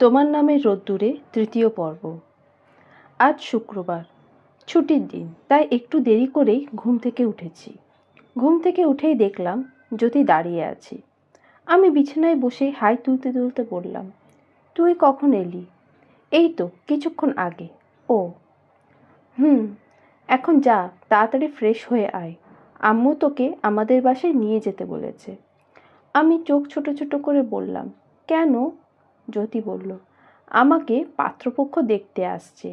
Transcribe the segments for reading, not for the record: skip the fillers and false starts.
তোমার নামের রোদ্দুরে তৃতীয় পর্ব। আজ শুক্রবার, ছুটির দিন, তাই একটু দেরি করেই ঘুম থেকে উঠেছি। ঘুম থেকে উঠেই দেখলাম জ্যোতি দাঁড়িয়ে আছি। আমি বিছানায় বসে হাই তুলতে তুলতে বললাম, তুই কখন এলি? এই তো কিছুক্ষণ আগে। ও এখন যা, তাড়াতাড়ি ফ্রেশ হয়ে আয়। আম্মু তোকে আমাদের বাসায় নিয়ে যেতে বলেছে। আমি চোখ ছোট ছোট করে বললাম, কেন? জ্যোতি বলল, আমাকে পাত্রপক্ষ দেখতে আসছে।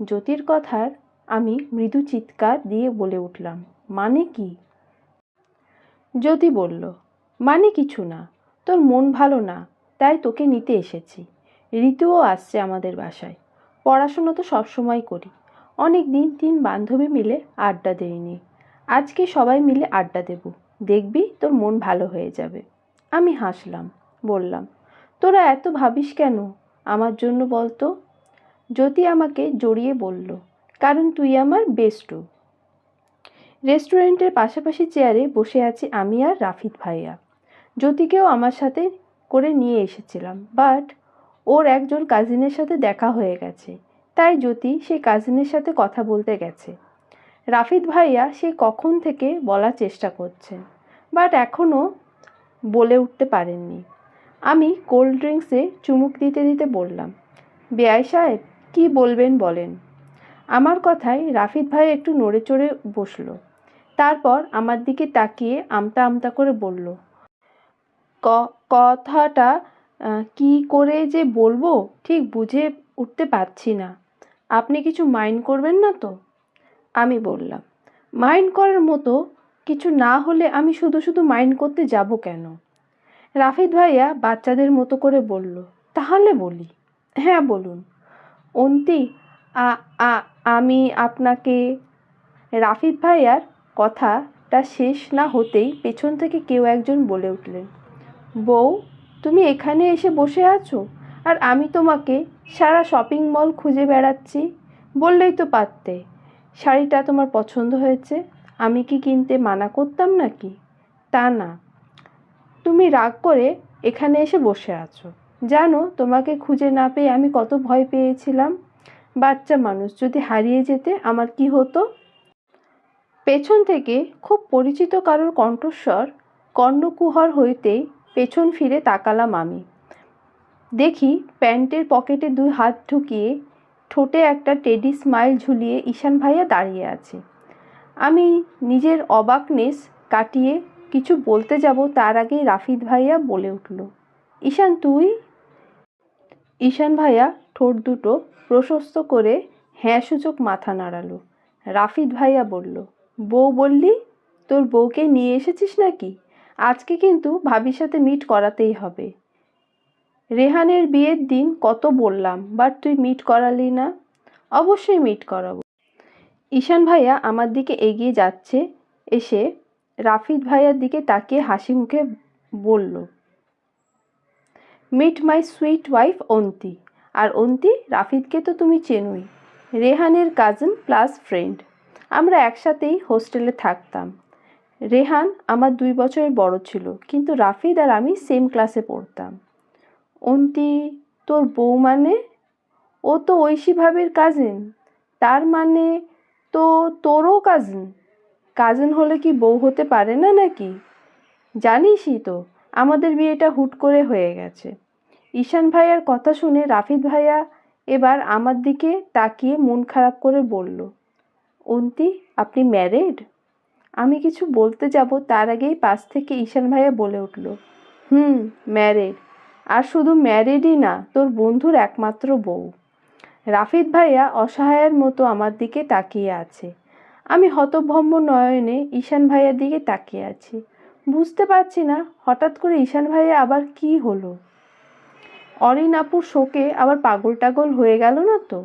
জ্যোতির কথার আমি মৃদু চিৎকার দিয়ে বলে উঠলাম, মানে কি? জ্যোতি বলল, মানে কিছু না, তোর মন ভালো না, তাই তোকে নিতে এসেছি। ঋতুও আসছে আমাদের বাসায়। পড়াশোনা তো সবসময় করি, অনেক দিন 3 বান্ধবী মিলে আড্ডা দেইনি। আজকে সবাই মিলে আড্ডা দেব, দেখবি তোর মন ভালো হয়ে যাবে। আমি হাসলাম, বললাম, তোরা এত ভাবিস কেন আমার জন্য বলতো? জ্যোতি আমাকে জড়িয়ে বলল, কারণ তুই আমার বেস্টু। রেস্টুরেন্টের পাশাপাশি চেয়ারে বসে আছি আমি আর রাফিদ ভাইয়া। জ্যোতিকেও আমার সাথে করে নিয়ে এসেছিলাম, বাট ওর একজন কাজিনের সাথে দেখা হয়ে গেছে, তাই জ্যোতি সেই কাজিনের সাথে কথা বলতে গেছে। রাফিদ ভাইয়া সে কখন থেকে বলার চেষ্টা করছেন, বাট এখনও বলে উঠতে পারেননি। আমি কোল্ড ড্রিঙ্কসে চুমুক দিতে দিতে বললাম, বেয়াই সাহেব কী বলবেন বলেন। আমার কথায় রাফিদ ভাই একটু নড়ে চড়ে বসলো, তারপর আমার দিকে তাকিয়ে আমতা আমতা করে বলল, কথাটা কি করে যে বলবো ঠিক বুঝে উঠতে পারছি না। আপনি কিছু মাইন্ড করবেন না তো? আমি বললাম, মাইন্ড করার মতো কিছু না হলে আমি শুধু শুধু মাইন্ড করতে যাব কেন? রাফিদ ভাইয়া বাচ্চাদের মতো করে বলল, তাহলে বলি। হ্যাঁ বলুন। অন্তি, আমি আপনাকে। রাফিদ ভাইয়ার কথাটা শেষ না হতেই পেছন থেকে কেউ একজন বলে উঠলেন, বউ, তুমি এখানে এসে বসে আছো আর আমি তোমাকে সারা শপিং মল খুঁজে বেড়াচ্ছি। বললেই তো পারতে শাড়িটা তোমার পছন্দ হয়েছে, আমি কি কিনতে মানা করতাম নাকি? তা না, তুমি রাগ করে এখানে এসে বসে আছো। জানো তোমাকে খুঁজে না পেয়ে আমি কত ভয় পেয়েছিলাম। বাচ্চা মানুষ যদি হারিয়ে যেতে আমার কি হতো? পেছন থেকে খুব পরিচিত কারোর কণ্ঠস্বর কর্ণকুহর হইতেই পেছন ফিরে তাকালাম আমি। দেখি প্যান্টের পকেটে 2 হাত ঢুকিয়ে ঠোঁটে একটা টেডি স্মাইল ঝুলিয়ে ঈশান ভাইয়া দাঁড়িয়ে আছে। আমি নিজের অবাকনেস কাটিয়ে কিছু বলতে যাব তার আগেই রাফিদ ভাইয়া বলে উঠল, ঈশান তুই? ঈশান ভাইয়া ঠোঁট দুটো প্রশস্ত করে হ্যাঁ সূচক মাথা নাড়ালো। রাফিদ ভাইয়া বলল, বউ বললি? তোর বউকে নিয়ে এসেছিস নাকি? আজকে কিন্তু ভাবির সাথে মিট করাতেই হবে। রেহানের বিয়ের দিন কত বললাম, বাট তুই মিট করালি না। অবশ্যই মিট করাবো। ঈশান ভাইয়া আমার দিকে এগিয়ে যাচ্ছে, এসে রাফিদ ভাইয়ার দিকে তাকিয়ে হাসি মুখে বলল, মিট মাই সুইট ওয়াইফ অন্তি। আর অন্তি, রাফিদকে তো তুমি চেনোই, রেহানের কাজিন প্লাস ফ্রেন্ড। আমরা একসাথেই হোস্টেলে থাকতাম। রেহান আমার 2 বছরের বড় ছিল, কিন্তু রাফিদ আর আমি সেম ক্লাসে পড়তাম। অন্তি তোর বউ মানে? ও তো ঐশী ভাবির কাজিন। তার মানে তো তোরও কাজিন। কাজিন হলে কি বউ হতে পারে না নাকি? জানিসই তো আমাদের বিয়েটা হুট করে হয়ে গেছে। ঈশান ভাইয়ার কথা শুনে রাফিদ ভাইয়া এবার আমার দিকে তাকিয়ে মন খারাপ করে বলল, অন্তি আপনি ম্যারিড? আমি কিছু বলতে যাব তার আগেই পাশ থেকে ঈশান ভাইয়া বলে উঠল, ম্যারিড। আর শুধু ম্যারিডই না, তোর বন্ধুর একমাত্র বউ। রাফিদ ভাইয়া অসহায়ের মতো আমার দিকে তাকিয়ে আছে। আমি হতভম্ব নয়নে ঈশান ভাইয়ার দিকে তাকিয়ে আছি। বুঝতে পারছি না হঠাৎ করে ঈশান ভাইয়া আবার কি হলো। অরিন আপুর শোকে আবার পাগল টাগল হয়ে গেল না তো?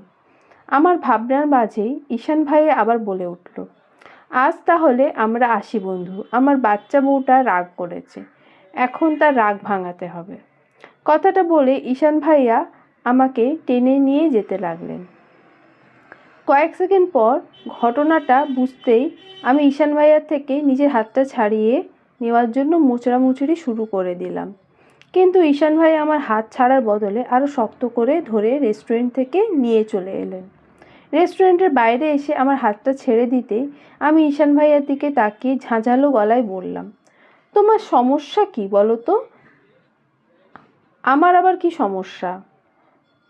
আমার ভাবনার মাঝেই ঈশান ভাইয়া আবার বলে উঠল, আজ তাহলে আমরা আসি বন্ধু, আমার বাচ্চা বউটা রাগ করেছে, এখন তার রাগ ভাঙাতে হবে। কথাটা বলে ঈশান ভাইয়া আমাকে টেনে নিয়ে যেতে লাগলেন। কয়েক সেকেন্ড পর ঘটনাটা বুঝতেই আমি ঈশান ভাইয়ার থেকে নিজের হাতটা ছাড়িয়ে নেওয়ার জন্য মোচড়ামুচড়ি শুরু করে দিলাম, কিন্তু ঈশান ভাই আমার হাত ছাড়ার বদলে আরও শক্ত করে ধরে রেস্টুরেন্ট থেকে নিয়ে চলে এলেন। রেস্টুরেন্টের বাইরে এসে আমার হাতটা ছেড়ে দিতেই আমি ঈশান ভাইয়ের দিকে তাকিয়ে ঝাঁঝালো গলায় বললাম, তোমার সমস্যা কি বলো তো? আমার আবার কি সমস্যা?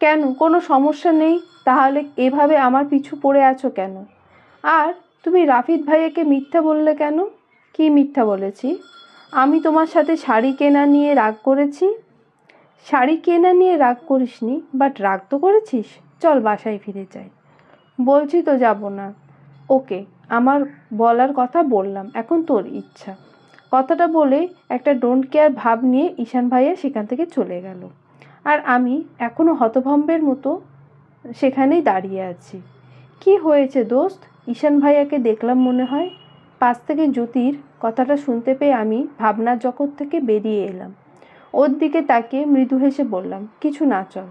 কেন, কোনো সমস্যা নেই, তাহলে এভাবে আমার পিছু পড়ে আছো কেন? আর তুমি রাফিদ ভাইয়াকে মিথ্যা বললে কেন? কি মিথ্যা বলেছি? আমি তোমার সাথে শাড়ি কেনা নিয়ে রাগ করেছি? শাড়ি কেনা নিয়ে রাগ করিসনি, বাট রাগ তো করেছিস। চল বাসায় ফিরে যাই। বলছি তো যাব না। ওকে, আমার বলার কথা বললাম, এখন তোর ইচ্ছা। কথাটা বলে একটা ডোন্ট কেয়ার ভাব নিয়ে ঈশান ভাইয়া সেখান থেকে চলে গেল। আর আমি এখনও হতভম্বের মতো সেখানেই দাঁড়িয়ে আছি। কি হয়েছে দোস্ত? ঈশান ভাইয়াকে দেখলাম মনে হয়। পাশ থেকে জ্যোতির কথাটা শুনতে পেয়ে আমি ভাবনার জগৎ থেকে বেরিয়ে এলাম। ওর দিকে তাকিয়ে মৃদু হেসে বললাম, কিছু না, চল।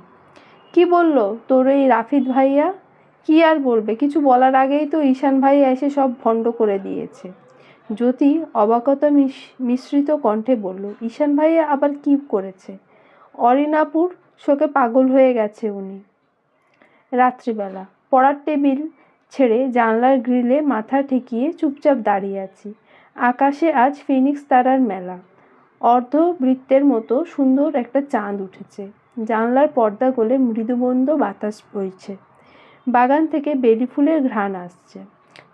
কি বলল তোর এই রাফিদ ভাইয়া? কি আর বলবে, কিছু বলার আগেই তো ঈশান ভাইয়া এসে সব ভণ্ড করে দিয়েছে। জ্যোতি অবাকতা মিশ্রিত কণ্ঠে বলল, ঈশান ভাইয়া আবার কি করেছে? অরিনাপুর শোকে পাগল হয়ে গেছে উনি। রাত্রিবেলা পড়ার টেবিল ছেড়ে জানলার গ্রিলে মাথা ঠেকিয়ে চুপচাপ দাঁড়িয়ে আছি। আকাশে আজ ফিনিক্স তারার মেলা। অর্ধবৃত্তের মতো সুন্দর একটা চাঁদ উঠেছে। জানলার পর্দা গলে মৃদুমন্দ বাতাস বইছে। বাগান থেকে বেলি ফুলের ঘ্রাণ আসছে।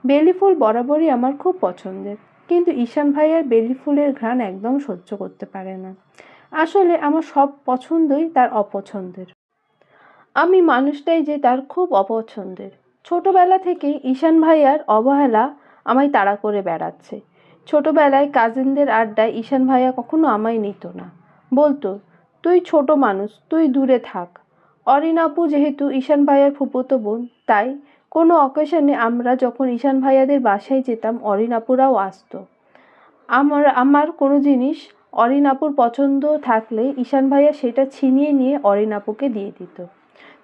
বেলি ফুল বরাবরই আমার খুব পছন্দের, কিন্তু ঈশান ভাইয়ার বেলি ফুলের ঘ্রাণ একদম সহ্য করতে পারে না। আসলে আমার সব পছন্দই তার অপছন্দের। আমি মানুষটাই যে তার খুব অপছন্দের। ছোটবেলা থেকেই ঈশান ভাইয়ার অবহেলা আমায় তাড়া করে বেড়াচ্ছে। ছোটবেলায় কাজিনদের আড্ডায় ঈশান ভাইয়া কখনো আমায় নিত না। বলতো, তুই ছোট মানুষ, তুই দূরে থাক। অরিন আপু যেহেতু ঈশান ভাইয়ার ফুফুতো বোন, তাই কোনো অকেশনে আমরা যখন ঈশান ভাইয়াদের বাসায় যেতাম অরিন আপুরাও আসতো। আমার কোনো জিনিস অরিন আপুর পছন্দ থাকলে ঈশান ভাইয়া সেটা ছিনিয়ে নিয়ে অরিন আপুকে দিয়ে দিত।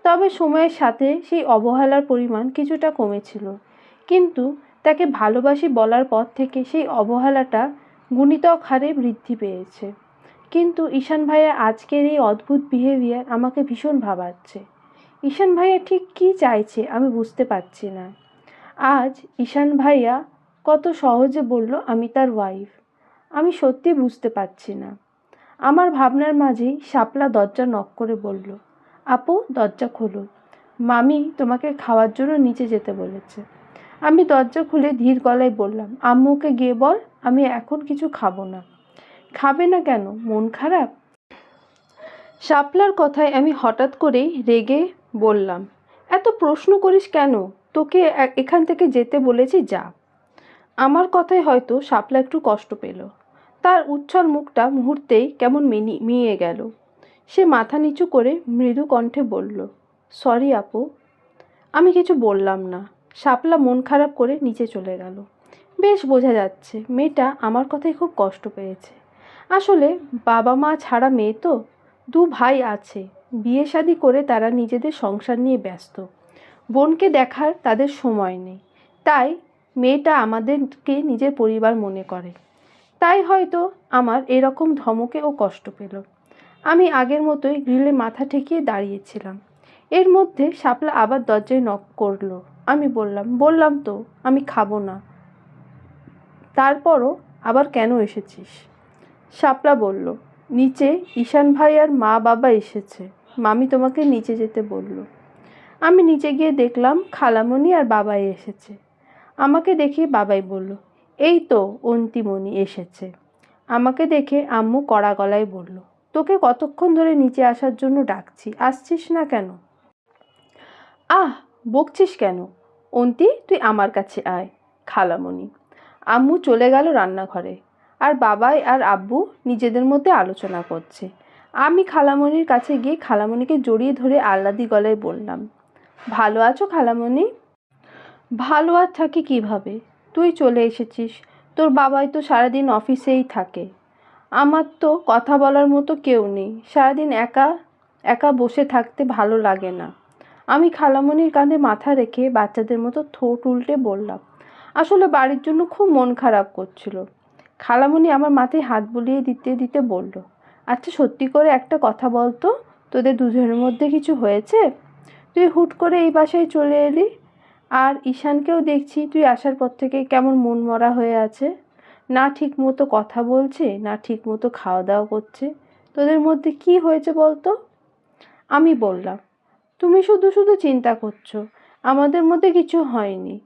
তবে সময়ের সাথে সেই অবহেলার পরিমাণ কিছুটা কমেছিল, কিন্তু তাকে ভালোবাসি বলার পর থেকে সেই অবহেলাটা গুণিতক হারে বৃদ্ধি পেয়েছে। কিন্তু ঈশান ভাইয়া আজকের এই অদ্ভুত বিহেভিয়ার আমাকে ভীষণ ভাবাচ্ছে। ঈশান ভাইয়া ঠিক কী চাইছে আমি বুঝতে পারছি না। আজ ঈশান ভাইয়া কত সহজে বলল আমি তার ওয়াইফ। আমি সত্যি বুঝতে পারছি না। আমার ভাবনার মাঝেই শাপলা দরজা নক করে বলল, আপু দরজা খোলো, মামি তোমাকে খাওয়ার জন্য নিচে যেতে বলেছে। আমি দরজা খুলে ধীর গলায় বললাম, আম্মুকে গিয়ে বল আমি এখন কিছু খাবো না। খাবে না কেন, মন খারাপ? শাপলার কথায় আমি হঠাৎ করেই রেগে বললাম, এত প্রশ্ন করিস কেন? তোকে এখান থেকে যেতে বলেছি, যা। আমার কথায় হয়তো শাপলা একটু কষ্ট পেল। তার উচ্ছল মুখটা মুহূর্তেই কেমন মিয়ে গেল। সে মাথা নিচু করে মৃদু কণ্ঠে বলল, সরি আপু। আমি কিছু বললাম না। শাপলা মন খারাপ করে নিচে চলে গেল। বেশ বোঝা যাচ্ছে মেয়েটা আমার কথায় খুব কষ্ট পেয়েছে। আসলে বাবা মা ছাড়া মেয়ে তো, দু ভাই আছে, বিয়ে শাদি করে তারা নিজেদের সংসার নিয়ে ব্যস্ত। বোনকে দেখার তাদের সময় নেই, তাই মেয়েটা আমাদেরকে নিজের পরিবার মনে করে। তাই হয়তো আমার এরকম ধমকে ও কষ্ট পেল। আমি আগের মতোই গ্রিলে মাথা ঠেকিয়ে দাঁড়িয়েছিলাম। এর মধ্যে শাপলা আবার দরজায় নক করলো। আমি বললাম তো আমি খাবো না। তারপরও আবার কেন এসেছিস? শাপলা বলল, নিচে ঈশান ভাই আর মা বাবা এসেছে, মামি তোমাকে নিচে যেতে বলল। আমি নিচে গিয়ে দেখলাম খালামণি আর বাবাই এসেছে। আমাকে দেখে বাবাই বলল, এই তো অন্তিমণি এসেছে। আমাকে দেখে আম্মু কড়া গলায় বলল, তোকে কতক্ষণ ধরে নিচে আসার জন্য ডাকছি, আসছিস না কেন? আহ, বকছিস কেন? অন্তি তুই আমার কাছে আয়। খালামণি। আম্মু চলে গেল রান্নাঘরে, আর বাবাই আর আব্বু নিজেদের মধ্যে আলোচনা করছে। আমি খালামণির কাছে গিয়ে খালামণিকে জড়িয়ে ধরে আহ্লাদি গলায় বললাম, ভালো আছো খালামণি? ভালো আর থাকি কিভাবে, তুই চলে এসেছিস। তোর বাবাই তো সারাদিন অফিসেই থাকে। আমার তো কথা বলার মতো কেউ নেই, সারাদিন একা একা বসে থাকতে ভালো লাগে না। আমি খালামণির কাঁধে মাথা রেখে বাচ্চাদের মতো ঠোঁট উল্টে বললাম, আসলে বাড়ির জন্য খুব মন খারাপ করছিল। খালামণি আমার মাথায় হাত বুলিয়ে দিতে দিতে বলল, আচ্ছা সত্যি করে একটা কথা বল তো, তোদের দুজনের মধ্যে কিছু হয়েছে? তুই হুট করে এই বাসায় চলে এলি, আর ঈশানকেও দেখছি তুই আসার পর থেকে কেমন মনমরা হয়ে আছে। না ঠিক মতো কথা বলছে, না ঠিক মতো খাওয়া দাওয়া করছে। তোদের মধ্যে কি হয়েছে বল তো? আমি বললাম, তুমি শুধু শুধু চিন্তা করছো, আমাদের মধ্যে কিছু হয়নি।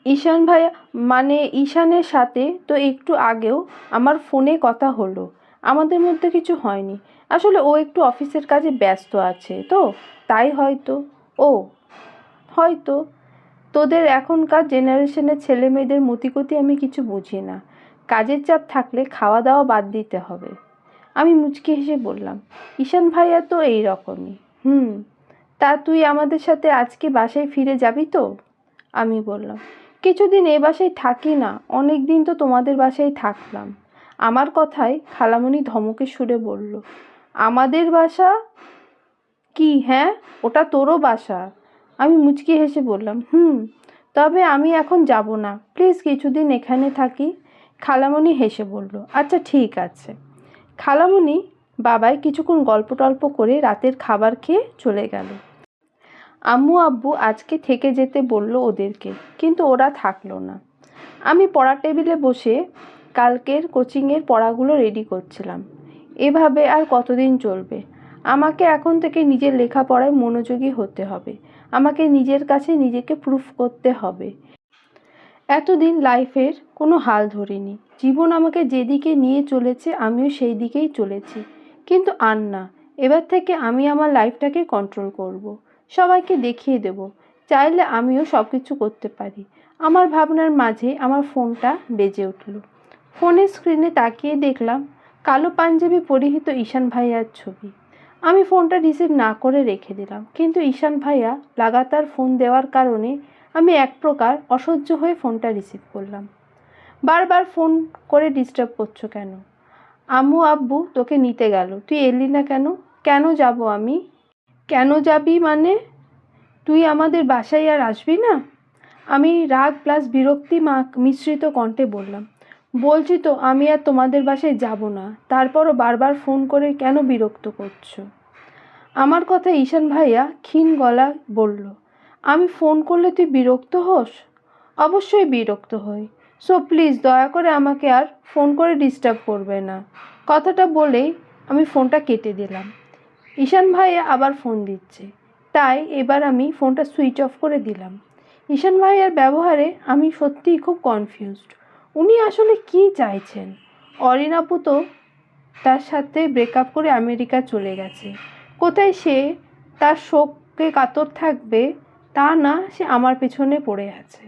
ঈশান ভাইয়া, মানে ঈশানের সাথে তো একটু আগেও আমার ফোনে কথা হলো, আমাদের মধ্যে কিছু হয়নি। আসলে ও একটু অফিসের কাজে ব্যস্ত আছে তো, তাই হয়তো। ও হয়তো। তোদের এখনকার জেনারেশনের ছেলে মেয়েদের মতিগতি আমি কিছু বুঝি না। কাজের চাপ থাকলে খাওয়া দাওয়া বাদ দিতে হবে। আমি মুচকি হেসে বললাম, ঈশান ভাইয়া তো এই রকমই। তা তুই আমাদের সাথে আজকে বাসায় ফিরে যাবি তো? আমি বললাম, কিছুদিন এ বাসায় থাকি না, অনেক দিন তো তোমাদের বাসায় থাকলাম। আমার কথায় খালামণি ধমকের সুরে বলল, আমাদের বাসা কি? হ্যাঁ, ওটা তোরও বাসা। আমি মুচকি হেসে বললাম, তবে আমি এখন যাব না, প্লিজ কিছুদিন এখানে থাকি। খালামণি হেসে বলল, আচ্ছা ঠিক আছে। খালামণি বাবাই কিছুক্ষণ গল্প টল্প করে রাতের খাবার খেয়ে চলে গেল। আম্মু আব্বু আজকে থেকে যেতে বলল ওদেরকে, কিন্তু ওরা থাকলো না। আমি পড়ার টেবিলে বসে কালকের কোচিংয়ের পড়াগুলো রেডি করছিলাম। এভাবে আর কতদিন চলবে? আমাকে এখন থেকে নিজের লেখাপড়ায় মনোযোগী হতে হবে। আমাকে নিজের কাছে নিজেকে প্রুফ করতে হবে। এতদিন লাইফের কোনো হাল ধরিনি। জীবন আমাকে যেদিকে নিয়ে চলেছে আমিও সেই দিকেই চলেছি। কিন্তু আর না, এবার থেকে আমি আমার লাইফটাকে কন্ট্রোল করব। সবাইকে দেখিয়ে দেব, চাইলে আমিও সব কিছু করতে পারি। আমার ভাবনার মাঝে আমার ফোনটা বেজে উঠল। ফোনের স্ক্রিনে তাকিয়ে দেখলাম কালো পাঞ্জাবি পরিহিত ঈশান ভাইয়ার ছবি। আমি ফোনটা রিসিভ না করে রেখে দিলাম, কিন্তু ঈশান ভাইয়া লাগাতার ফোন দেওয়ার কারণে আমি এক প্রকার অসহ্য হয়ে ফোনটা রিসিভ করলাম। বারবার ফোন করে ডিস্টার্ব করছো কেন? আম্মু আব্বু তোকে নিতে গেল, তুই এলি না কেন? কেন যাব আমি? কেন যাবি মানে? তুই আমাদের বাসায় আর আসবি না? আমি রাগ প্লাস বিরক্তি মিশ্রিত কণ্ঠে বললাম, বলছি তো আমি আর তোমাদের বাসায় যাব না, তারপরও বারবার ফোন করে কেন বিরক্ত করছো? আমার কথা ঈশান ভাইয়া ক্ষীণ গলা বলল, আমি ফোন করলে তুই বিরক্ত হোস? অবশ্যই বিরক্ত হই। সো প্লিজ দয়া করে আমাকে আর ফোন করে ডিস্টার্ব করবে না। কথাটা বলেই আমি ফোনটা কেটে দিলাম। ঈশান ভাইয়া আবার ফোন দিচ্ছে, তাই এবার আমি ফোনটা সুইচ অফ করে দিলাম। ঈশান ভাইয়ার ব্যবহারে আমি সত্যিই খুব কনফিউজড। উনি আসলে কি চাইছেন? অরিন আপু তো তার সাথে ব্রেকআপ করে আমেরিকা চলে গেছে। কোথায় সে তার শোকে কাতর থাকবে, তা না সে আমার পেছনে পড়ে আছে।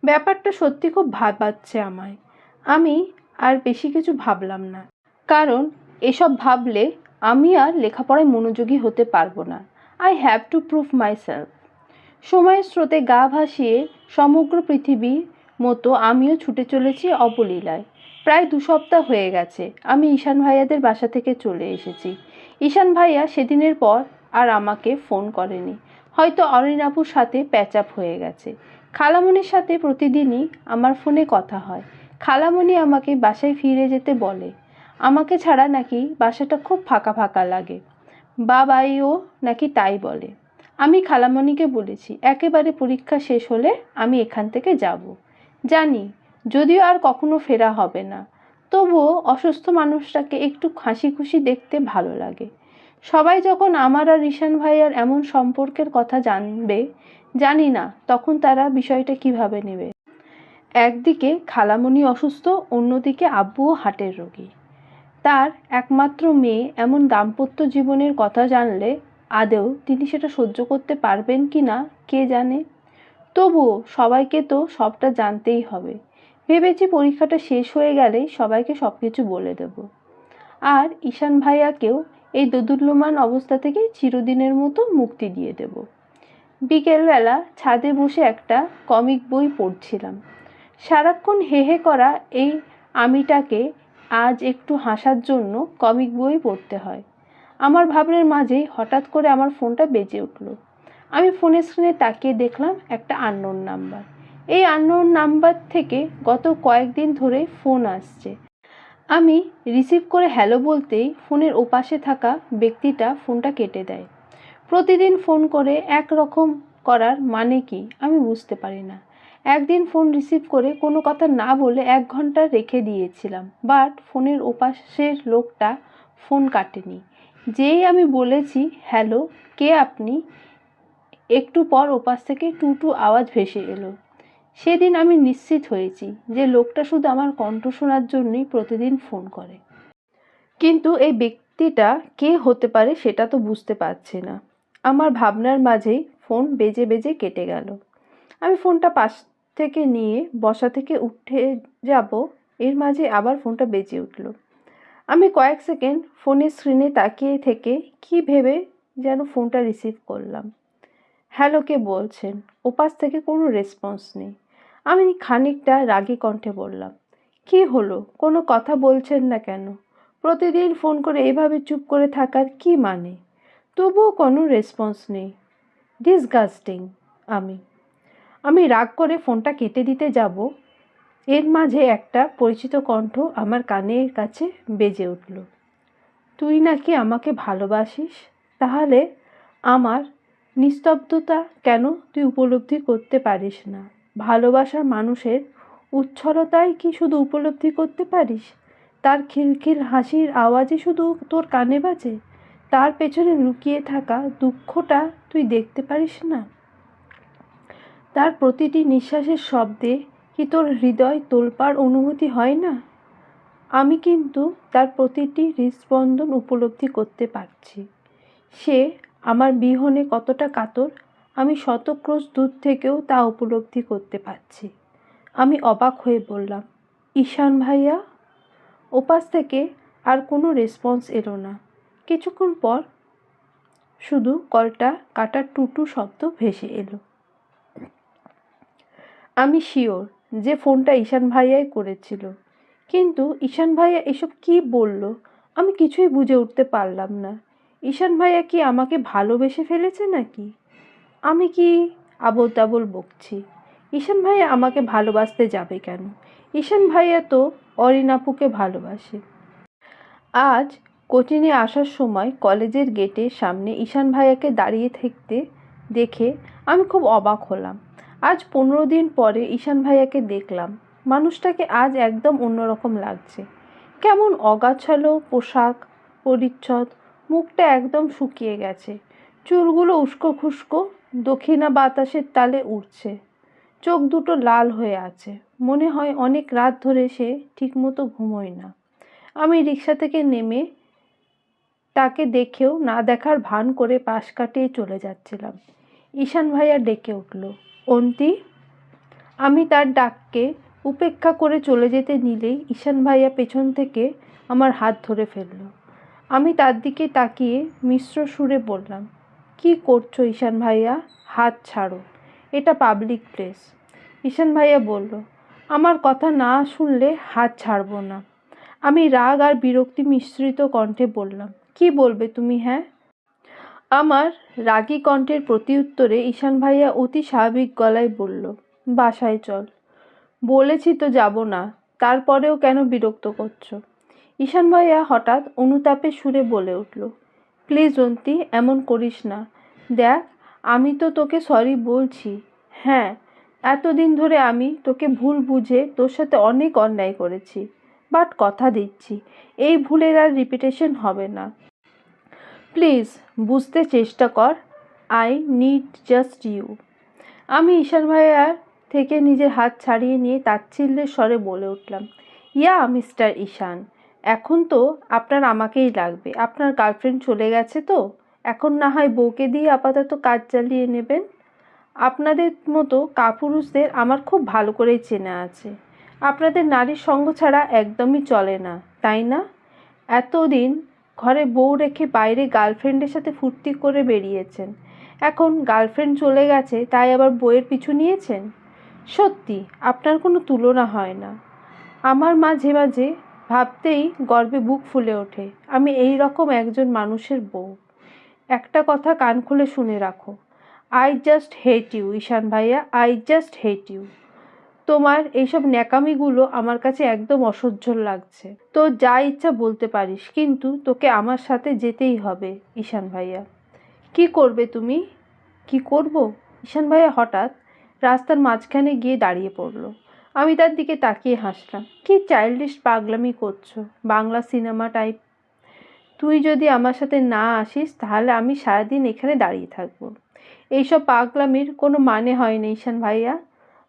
ব্যাপারটা সত্যি খুব ভাবাচ্ছে আমায়। আমি আর বেশি কিছু ভাবলাম না, কারণ এসব ভাবলে আমি আর লেখাপড়ায় মনোযোগী হতে পারবো না। I have to prove myself. সময়ের স্রোতে গা ভাসিয়ে সমগ্র পৃথিবীর মতো আমিও ছুটে চলেছি অবলীলায়। প্রায় 2 সপ্তাহ হয়ে গেছে আমি ঈশান ভাইয়াদের বাসা থেকে চলে এসেছি। ঈশান ভাইয়া সেদিনের পর আর আমাকে ফোন করেনি। হয়তো অরিন আপুর সাথে প্যাচ আপ হয়ে গেছে। খালামণির সাথে প্রতিদিনই আমার ফোনে কথা হয়। খালামণি আমাকে বাসায় ফিরে যেতে বলে। আমাকে ছাড়া নাকি বাসাটা খুব ফাঁকা ফাঁকা লাগে। বাবাইও নাকি তাই বলে। আমি খালামণিকে বলেছি একেবারে পরীক্ষা শেষ হলে আমি এখান থেকে যাব। জানি যদিও আর কখনো ফেরা হবে না, তবুও অসুস্থ মানুষটাকে একটু হাসি খুশি দেখতে ভালো লাগে। সবাই যখন আমার আর ঈশান ভাইয়ার এমন সম্পর্কের কথা জানবে, জানি না তখন তারা বিষয়টা কিভাবে নেবে। একদিকে খালামণি অসুস্থ, অন্যদিকে আব্বুও হার্টের রোগী। তার একমাত্র মেয়ে এমন দাম্পত্য জীবনের কথা জানলে আদৌ তিনি সেটা সহ্য করতে পারবেন কি না কে জানে। তবুও সবাইকে তো সবটা জানতেই হবে। ভেবেছি পরীক্ষাটা শেষ হয়ে গেলেই সবাইকে সব কিছু বলে দেব, আর ঈশান ভাইয়াকেও এই দোদুল্যমান অবস্থা থেকে চিরদিনের মতো মুক্তি দিয়ে দেব। বিকেলবেলা ছাদে বসে একটা কমিক বই পড়ছিলাম। সারাক্ষণ হে হে করা এই আমিটাকে আজ একটু হাসার জন্য কমিক বই পড়তে হয়। আমার ভাবনার মাঝেই হঠাৎ করে আমার ফোনটা বেজে উঠল। আমি ফোনের স্ক্রিনে তাকিয়ে দেখলাম একটা আননোন নাম্বার। এই আননোন নাম্বার থেকে গত কয়েকদিন ধরে ফোন আসছে। আমি রিসিভ করে হ্যালো বলতেই ফোনের ওপাশে থাকা ব্যক্তিটা ফোনটা কেটে দেয়। প্রতিদিন ফোন করে একরকম করার মানে কি আমি বুঝতে পারি না। একদিন ফোন রিসিভ করে কোনো কথা না বলে 1 ঘন্টা রেখে দিয়েছিলাম, বাট ফোনের ওপাশের লোকটা ফোন কাটেনি। যেই আমি বলেছি হ্যালো, কে আপনি, একটু পর ওপাশ থেকে টু টু আওয়াজ ভেসে এলো। সেদিন আমি নিশ্চিত হয়েছি যে লোকটা শুধু আমার কণ্ঠ শোনার জন্যই প্রতিদিন ফোন করে। কিন্তু এই ব্যক্তিটা কে হতে পারে সেটা তো বুঝতে পারছি না। আমার ভাবনার মাঝেই ফোন বেজে বেজে কেটে গেল। আমি ফোনটা পাশ থেকে নিয়ে বসা থেকে উঠে যাব, এর মাঝে আবার ফোনটা বেজে উঠল। আমি কয়েক সেকেন্ড ফোনের স্ক্রিনে তাকিয়ে থেকে কি ভেবে যেন ফোনটা রিসিভ করলাম। হ্যালো, কে বলছেন? ওপাশ থেকে কোনো রেসপন্স নেই। আমি খানিকটা রাগী কণ্ঠে বললাম, কি হলো, কোনো কথা বলছেন না কেন? প্রতিদিন ফোন করে এভাবে চুপ করে থাকার কি মানে? তবুও কোনো রেসপন্স নেই। ডিসগাস্টিং। আমি রাগ করে ফোনটা কেটে দিতে যাব, এর মাঝে একটা পরিচিত কণ্ঠ আমার কানের কাছে বেজে উঠল। তুই নাকি আমাকে ভালোবাসিস? তাহলে আমার নিস্তব্ধতা কেন তুই উপলব্ধি করতে পারিস না? ভালোবাসার মানুষের উচ্ছলতাই কি শুধু উপলব্ধি করতে পারিস? তার খিলখিল হাসির আওয়াজই শুধু তোর কানে বাজে? তার পেছনে লুকিয়ে থাকা দুঃখটা তুই দেখতে পারিস না? তার প্রতিটি নিঃশ্বাসের শব্দে কি তোর হৃদয় তোলপাড় অনুভূতি হয় না? আমি কিন্তু তার প্রতিটি হৃদস্পন্দন উপলব্ধি করতে পারছি। সে আমার বিহনে কতটা কাতর আমি শতক্রোশ দূর থেকেও তা উপলব্ধি করতে পারছি। আমি অবাক হয়ে বললাম, ঈশান ভাইয়া? ওপাশ থেকে আর কোনো রেসপন্স এলো না। কিছুক্ষণ পর শুধু কলটা কাটার টুটু শব্দ ভেসে এলো। আমি শিওর যে ফোনটা ঈশান ভাইয়াই করেছিল। কিন্তু ঈশান ভাইয়া এসব কি বলল আমি কিছুই বুঝে উঠতে পারলাম না। ঈশান ভাইয়া কি আমাকে ভালোবেসে ফেলেছে নাকি? আমি কি আবোল তাবোল বকছি? ঈশান ভাইয়া আমাকে ভালোবাসতে যাবে কেন? ঈশান ভাইয়া তো অরিন আপুকে ভালোবাসে। আজ কোচিংয়ে আসার সময় কলেজের গেটের সামনে ঈশান ভাইয়াকে দাঁড়িয়ে থাকতে দেখে আমি খুব অবাক হলাম। আজ 15 দিন পরে ঈশান ভাইয়াকে দেখলাম। মানুষটাকে আজ একদম অন্যরকম লাগছে। কেমন অগাছালো পোশাক পরিচ্ছদ, মুখটা একদম শুকিয়ে গেছে, চুলগুলো উস্কো খুস্কো দক্ষিণা বাতাসের তালে উড়ছে, চোখ দুটো লাল হয়ে আছে। মনে হয় অনেক রাত ধরে সে ঠিকমতো ঘুমোয় না। আমি রিক্সা থেকে নেমে তাকে দেখেও না দেখার ভান করে পাশ কাটিয়ে চলে যাচ্ছিলাম। ঈশান ভাইয়া ডেকে উঠল, অন্তি। আমি তার ডাককে উপেক্ষা করে চলে যেতে নিলেই ঈশান ভাইয়া পেছন থেকে আমার হাত ধরে ফেলল। আমি তার দিকে তাকিয়ে মিশ্র সুরে বললাম, কি করছো ঈশান ভাইয়া? হাত ছাড়ো, এটা পাবলিক প্লেস। ঈশান ভাইয়া বলল, আমার কথা না শুনলে হাত ছাড়বো না। আমি রাগ আর বিরক্তি মিশ্রিত কণ্ঠে বললাম, কি বলবে তুমি? হ্যাঁ? আমার রাগী কণ্ঠের প্রতিউত্তরে ঈশান ভাইয়া অতি স্বাভাবিক গলায় বলল, বাসায় চল। বলেছি তো যাব না, তারপরেও কেন বিরক্ত করছো? ঈশান ভাইয়া হঠাৎ অনুতাপের সুরে বলে উঠল, প্লিজ অন্তি, এমন করিস না। দেখ, আমি তো তোকে সরি বলছি। হ্যাঁ, এতদিন ধরে আমি তোকে ভুল বুঝে তোর সাথে অনেক অন্যায় করেছি, বাট কথা দিচ্ছি এই ভুলের আর রিপিটেশন হবে না। প্লিজ বুঝতে চেষ্টা কর। I need just you. আমি ঈশান ভাইয়ার থেকে নিজের হাত ছাড়িয়ে নিয়ে তাচ্ছিল্যের স্বরে বলে উঠলাম, ইয়া মিস্টার ঈশান, এখন তো আপনার আমাকেই লাগবে। আপনার গার্লফ্রেন্ড চলে গেছে তো এখন না হয় বউকে দিয়ে আপাতত কাজ চালিয়ে নেবেন। আপনাদের মতো কাপুরুষদের আমার খুব ভালো করেই চেনা আছে। আপনাদের নারীর সঙ্গ ছাড়া একদমই চলে না, তাই না? এতদিন ঘরে বউ রেখে বাইরে গার্লফ্রেন্ডের সাথে ফুর্তি করে বেরিয়েছেন, এখন গার্লফ্রেন্ড চলে গেছে তাই আবার বউয়ের পিছু নিয়েছেন। সত্যি আপনার কোনো তুলনা হয় না। আমার মাঝে মাঝে ভাবতেই গর্বে বুক ফুলে ওঠে আমি এই রকম একজন মানুষের বউ। একটা কথা কান খুলে শুনে রাখো, আই জাস্ট হেট ইউ ঈশান ভাইয়া, আই জাস্ট হেট ইউ। তোমার এইসব ন্যাকামিগুলো আমার কাছে একদম অসহ্য লাগছে। তো যা ইচ্ছা বলতে পারিস, কিন্তু তোকে আমার সাথে যেতেই হবে ঈশান ভাইয়া। কি করবে তুমি? কি করব? ঈশান ভাইয়া হঠাৎ রাস্তার মাঝখানে গিয়ে দাঁড়িয়ে পড়লো। আমি তার দিকে তাকিয়ে হাসলাম। কি চাইল্ডিশ পাগলামি করছো, বাংলা সিনেমা টাইপ। তুই যদি আমার সাথে না আসিস তাহলে আমি সারাদিন এখানে দাঁড়িয়ে থাকবো। এইসব পাগলামির কোনো মানে হয় না ঈশান ভাইয়া।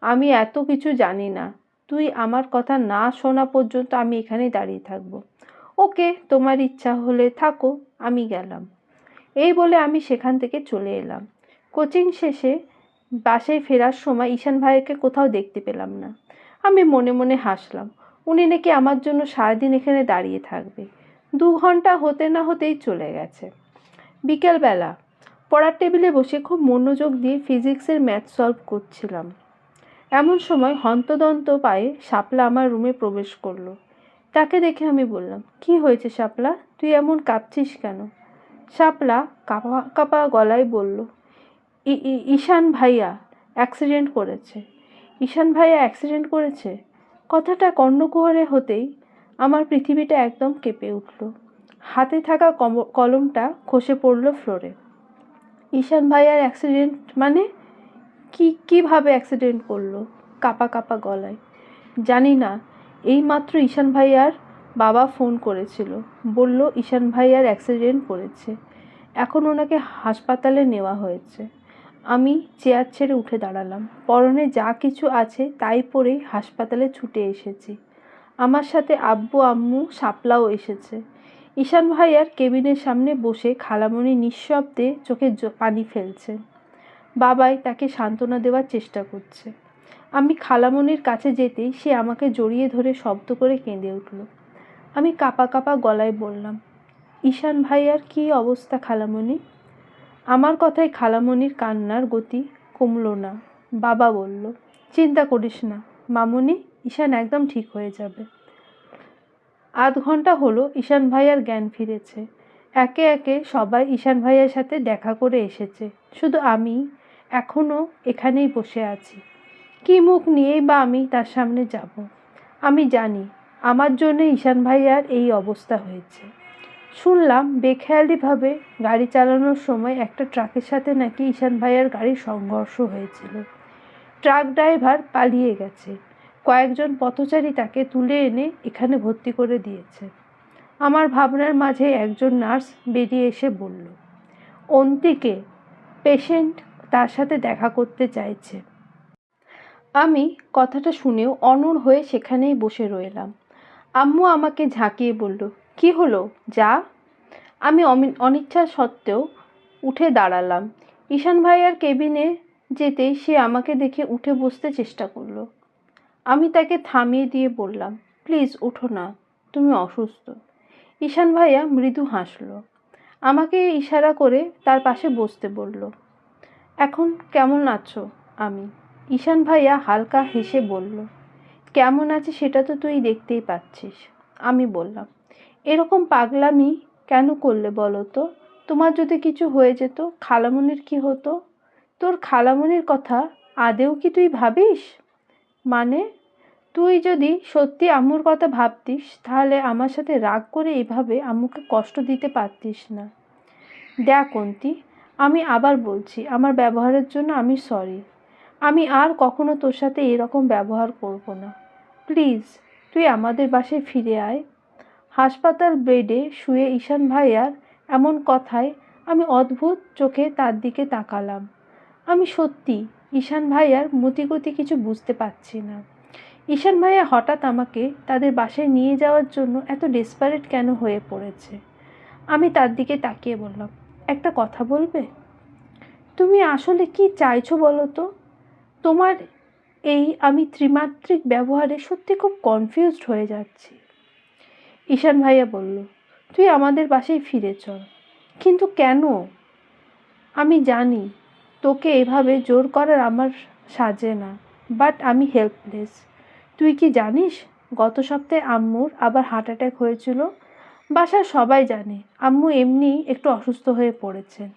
আমি এত কিছু জানি না। তুই আমার কথা না শোনা পর্যন্ত আমি এখানেই দাঁড়িয়ে থাকবো। ওকে, তোমার ইচ্ছা হলে থাকো, আমি গেলাম। এই বলে আমি সেখান থেকে চলে এলাম। কোচিং শেষে বাসায় ফেরার সময় ঈশান ভাইয়াকে কোথাও দেখতে পেলাম না। আমি মনে মনে হাসলাম। উনি নাকি আমার জন্য সারাদিন এখানে দাঁড়িয়ে থাকবে। 2 ঘন্টা হতে না হতেই চলে গেছে। বিকেলবেলা পড়ার টেবিলে বসে খুব মনোযোগ দিয়ে ফিজিক্সের ম্যাথ সলভ করছিলাম। এমন সময় হন্তদন্ত পায়ে শাপলা আমার রুমে প্রবেশ করলো। তাকে দেখে আমি বললাম, কি হয়েছে শাপলা, তুই এমন কাঁপছিস কেন? শাপলা কাঁপা কাঁপা গলায় বলল, ঈশান ভাইয়া অ্যাক্সিডেন্ট করেছে। ঈশান ভাইয়া অ্যাক্সিডেন্ট করেছে? কথাটা কর্ণকুহরে হতেই আমার পৃথিবীটা একদম কেঁপে উঠল। হাতে থাকা কলমটা খসে পড়ল ফ্লোরে। ঈশান ভাইয়ার অ্যাক্সিডেন্ট মানে? কিভাবে অ্যাক্সিডেন্ট করলো? কাঁপা কাঁপা গলায়। জানি না, এইমাত্র ঈশান ভাইয়ার বাবা ফোন করেছিল, বলল ঈশান ভাইয়ার অ্যাক্সিডেন্ট করেছে, এখন ওনাকে হাসপাতালে নেওয়া হয়েছে। আমি চেয়ার ছেড়ে উঠে দাঁড়ালাম। পরনে যা কিছু আছে তাই পরেই হাসপাতালে ছুটে এসেছি। আমার সাথে আব্বু, আম্মু, শাপলাও এসেছে। ঈশান ভাইয়ার কেবিনের সামনে বসে খালামণি নিঃশব্দে চোখে পানি ফেলছে। বাবাই তাকে সান্ত্বনা দেওয়ার চেষ্টা করছে। আমি খালামণির কাছে যেতেই সে আমাকে জড়িয়ে ধরে শব্দ করে কেঁদে উঠল। আমি কাঁপা কাঁপা গলায় বললাম, ঈশান ভাইয়ার কী অবস্থা খালামণি? আমার কথায় খালামণির কান্নার গতি কমল না। বাবা বলল, চিন্তা করিস না মামুনি, ঈশান একদম ঠিক হয়ে যাবে। 8 ঘন্টা হলো ঈশান ভাইয়ার জ্ঞান ফিরেছে। একে একে সবাই ঈশান ভাইয়ার সাথে দেখা করে এসেছে, শুধু আমি এখনও এখানেই বসে আছি। কি মুখ নিয়েই বা আমি তার সামনে যাব? আমি জানি আমার জন্য ঈশান ভাইয়ার এই অবস্থা হয়েছে। শুনলাম বেখেয়ালিভাবে গাড়ি চালানোর সময় একটা ট্রাকের সাথে নাকি ঈশান ভাইয়ার গাড়ির সংঘর্ষ হয়েছিল। ট্রাক ড্রাইভার পালিয়ে গেছে। কয়েকজন পথচারী তাকে তুলে এনে এখানে ভর্তি করে দিয়েছে। আমার ভাবনার মাঝে একজন নার্স বেরিয়ে এসে বলল, অন্তিকে পেশেন্ট তার সাথে দেখা করতে চাইছে। আমি কথাটা শুনেও অনড় হয়ে সেখানেই বসে রইলাম। আম্মু আমাকে ঝাঁকিয়ে বলল, কি হলো, যা। আমি অনিচ্ছা সত্ত্বেও উঠে দাঁড়ালাম। ঈশান ভাইয়ার কেবিনে যেতেই সে আমাকে দেখে উঠে বসতে চেষ্টা করলো। আমি তাকে থামিয়ে দিয়ে বললাম, প্লিজ উঠো না, তুমি অসুস্থ। ঈশান ভাইয়া মৃদু হাসল। আমাকে ইশারা করে তার পাশে বসতে বলল। এখন কেমন আছো? আমি। ঈশান ভাইয়া হালকা হেসে বলল, কেমন আছে সেটা তো তুই দেখতেই পাচ্ছিস। আমি বললাম, এরকম পাগলামি কেন করলে বলো তো? তোমার যদি কিছু হয়ে যেত খালামণির কি হতো? তোর খালামণির কথা আদেও কি তুই ভাবিস? মানে, তুই যদি সত্যি আম্মুর কথা ভাবতিস তাহলে আমার সাথে রাগ করে এভাবে আম্মুকে কষ্ট দিতে পারতিস না। দেখ অন্তি, আমি আবার বলছি, আমার ব্যবহারের জন্য আমি সরি। আমি আর কখনো তোর সাথে এরকম ব্যবহার করব না। প্লিজ তুই আমাদের বাসায় ফিরে আয়। হাসপাতাল বেডে শুয়ে ঈশান ভাইয়ার এমন কথায় আমি অদ্ভুত চোখে তার দিকে তাকালাম। আমি সত্যি ঈশান ভাইয়ার মতিগতি কিছু বুঝতে পারছি না। ঈশান ভাইয়া হঠাৎ আমাকে তাদের বাসায় নিয়ে যাওয়ার জন্য এত ডেসপারেট কেন হয়ে পড়েছে? আমি তার দিকে তাকিয়ে বললাম, একটা কথা বলবে? তুমি আসলে কি চাইছো বলো তো? তোমার এই আমি ত্রিমাত্রিক ব্যবহারে সত্যি খুব কনফিউজড হয়ে যাচ্ছি। ঈশান ভাইয়া বলল, তুই আমাদের বাসায় ফিরে চল। কিন্তু কেন? আমি জানি তোকে এভাবে জোর করার আমার সাজে না, বাট আমি হেল্পলেস। তুই কি জানিস গত সপ্তাহে আম্মুর আবার হার্ট অ্যাটাক হয়েছিল? বাসার সবাই জানে আম্মু এমনি একটু অসুস্থ হয়ে পড়েছেন।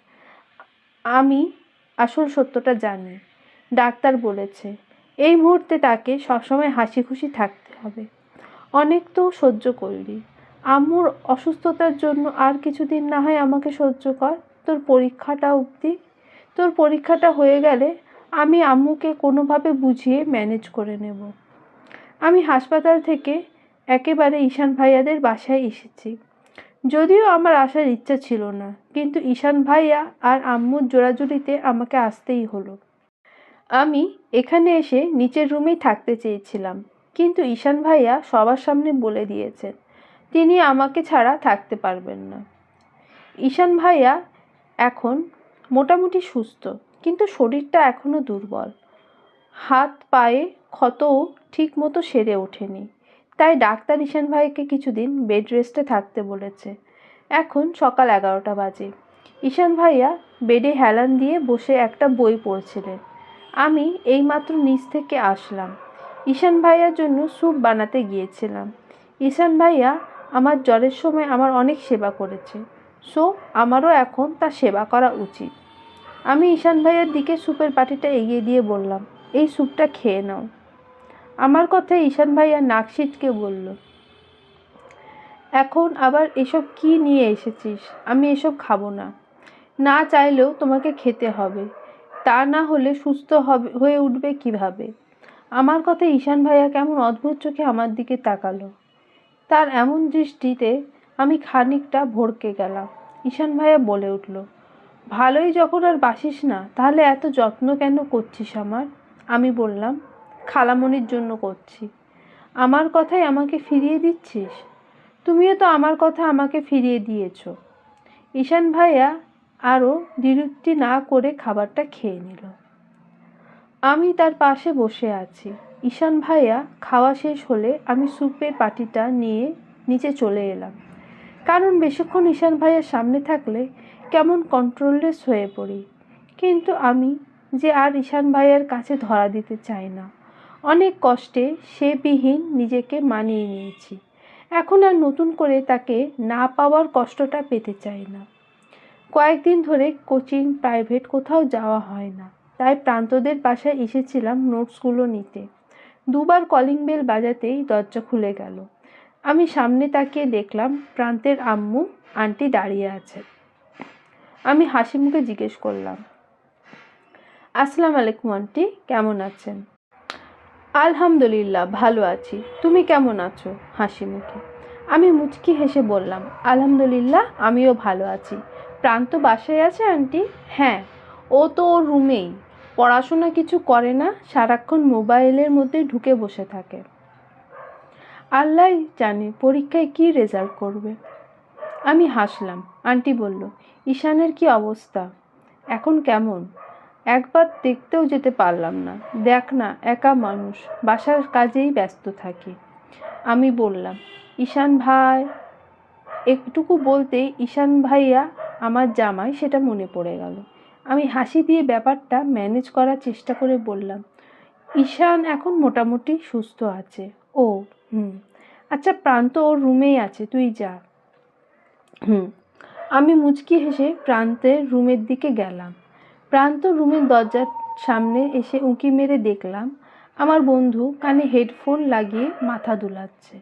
আমি আসল সত্যটা জানি। ডাক্তার বলেছে এই মুহূর্তে তাকে সবসময় হাসি খুশি থাকতে হবে। অনেক তো সহ্য করলি, আম্মুর অসুস্থতার জন্য আর কিছুদিন না হয় আমাকে সহ্য কর। তোর পরীক্ষাটা হয়ে গেলে আমি আম্মুকে কোনোভাবে বুঝিয়ে ম্যানেজ করে নেব। আমি হাসপাতাল থেকে একেবারে ঈশান ভাইয়াদের বাসায় এসেছি। যদিও আমার আসার ইচ্ছা ছিল না, কিন্তু ঈশান ভাইয়া আর আম্মুর জোড়াজুড়িতে আমাকে আসতেই হলো। আমি এখানে এসে নিচের রুমেই থাকতে চেয়েছিলাম, কিন্তু ঈশান ভাইয়া সবার সামনে বলে দিয়েছেন তিনি আমাকে ছাড়া থাকতে পারবেন না। ঈশান ভাইয়া এখন মোটামুটি সুস্থ, কিন্তু শরীরটা এখনো দুর্বল। হাত পায়ে ক্ষতও ঠিক মতো সেরে ওঠেনি, তাই ডাক্তার ঈশান ভাইকে কিছুদিন বেড রেস্টে থাকতে বলেছে। এখন সকাল 11টা বাজে। ঈশান ভাইয়া বেডে হেলান দিয়ে বসে একটা বই পড়ছিলেন। আমি এইমাত্র নিচ থেকে আসলাম। ঈশান ভাইয়ার জন্য স্যুপ বানাতে গিয়েছিলাম। ঈশান ভাইয়া আমার জ্বরের সময় আমার অনেক সেবা করেছে, সো আমারও এখন তার সেবা করা উচিত। আমি ঈশান ভাইয়ার দিকে স্যুপের বাটিটা এগিয়ে দিয়ে বললাম, এই স্যুপটা খেয়ে নাও। আমার কথায় ঈশান ভাইয়া নাক সিটকে বলল, এখন আবার এসব কি নিয়ে এসেছিস? আমি এসব খাবো না। না চাইলেও তোমাকে খেতে হবে, তা না হলে সুস্থ হয়ে উঠবে কিভাবে? আমার কথায় ঈশান ভাইয়া কেমন অদ্ভুত চোখে আমার দিকে তাকালো। তার এমন দৃষ্টিতে আমি খানিকটা ভড়কে গেলাম। ঈশান ভাইয়া বলে উঠল, ভালোই যখন আর বাসিস না, তাহলে এত যত্ন কেন করছিস আমার? আমি বললাম, খালামণির জন্য করছি। আমার কথাই আমাকে ফিরিয়ে দিচ্ছিস? তুমিও তো আমার কথা আমাকে ফিরিয়ে দিয়েছ। ঈশান ভাইয়া আরও দ্বিরুক্তি না করে খাবারটা খেয়ে নিল। আমি তার পাশে বসে আছি। ঈশান ভাইয়া খাওয়া শেষ হলে আমি স্যুপের বাটিটা নিয়ে নিচে চলে এলাম, কারণ বেশিক্ষণ ঈশান ভাইয়ার সামনে থাকলে কেমন কন্ট্রোললেস হয়ে পড়ি। কিন্তু আমি যে আর ঈশান ভাইয়ার কাছে ধরা দিতে চাই না। অনেক কষ্টে সে বিহীন নিজেকে মানিয়ে নিয়েছি। এখন আর নতুন করে তাকে না পাওয়ার কষ্টটা পেতে চাই না। কয়েকদিন ধরে কোচিং, প্রাইভেট কোথাও যাওয়া হয় না, তাই প্রান্তদের বাসায় এসেছিলাম নোটসগুলো নিতে। দুবার কলিং বেল বাজাতেই দরজা খুলে গেল। আমি সামনে তাকিয়ে দেখলাম প্রান্তের আম্মু আন্টি দাঁড়িয়ে আছে। আমি হাসি মুখে জিজ্ঞেস করলাম, আসসালামু আলাইকুম আন্টি, কেমন আছেন? আলহামদুলিল্লাহ ভালো আছি, তুমি কেমন আছো? হাসি মুখে আমি মুচকি হেসে বললাম, আলহামদুলিল্লাহ আমিও ভালো আছি। প্রান্ত বাসায় আছে আন্টি? হ্যাঁ, ও তো ওর রুমেই। পড়াশোনা কিছু করে না, সারাক্ষণ মোবাইলের মধ্যে ঢুকে বসে থাকে। আল্লাহই জানে পরীক্ষায় কী রেজাল্ট করবে। আমি হাসলাম। আন্টি বলল, ঈশানের কি অবস্থা? এখন কেমন? একবার দেখতেও যেতে পারলাম না। দেখ না, একা মানুষ, বাসার কাজেই ব্যস্ত থাকি। আমি বললাম, ঈশান ভাই, একটুকু বলতেই ঈশান ভাইয়া আমার জামাই, সেটা মনে পড়ে গেল। আমি হাসি দিয়ে ব্যাপারটা ম্যানেজ করার চেষ্টা করে বললাম, ঈশান এখন মোটামুটি সুস্থ আছে। ও আচ্ছা, প্রান্ত ওর রুমেই আছে, তুই যা। আমি মুচকি হেসে প্রান্তের রুমের দিকে গেলাম। প্রান্ত রুমের দরজার সামনে এসে উঁকি মেরে দেখলাম আমার বন্ধু কানে হেডফোন লাগিয়ে মাথা দুলাচ্ছে।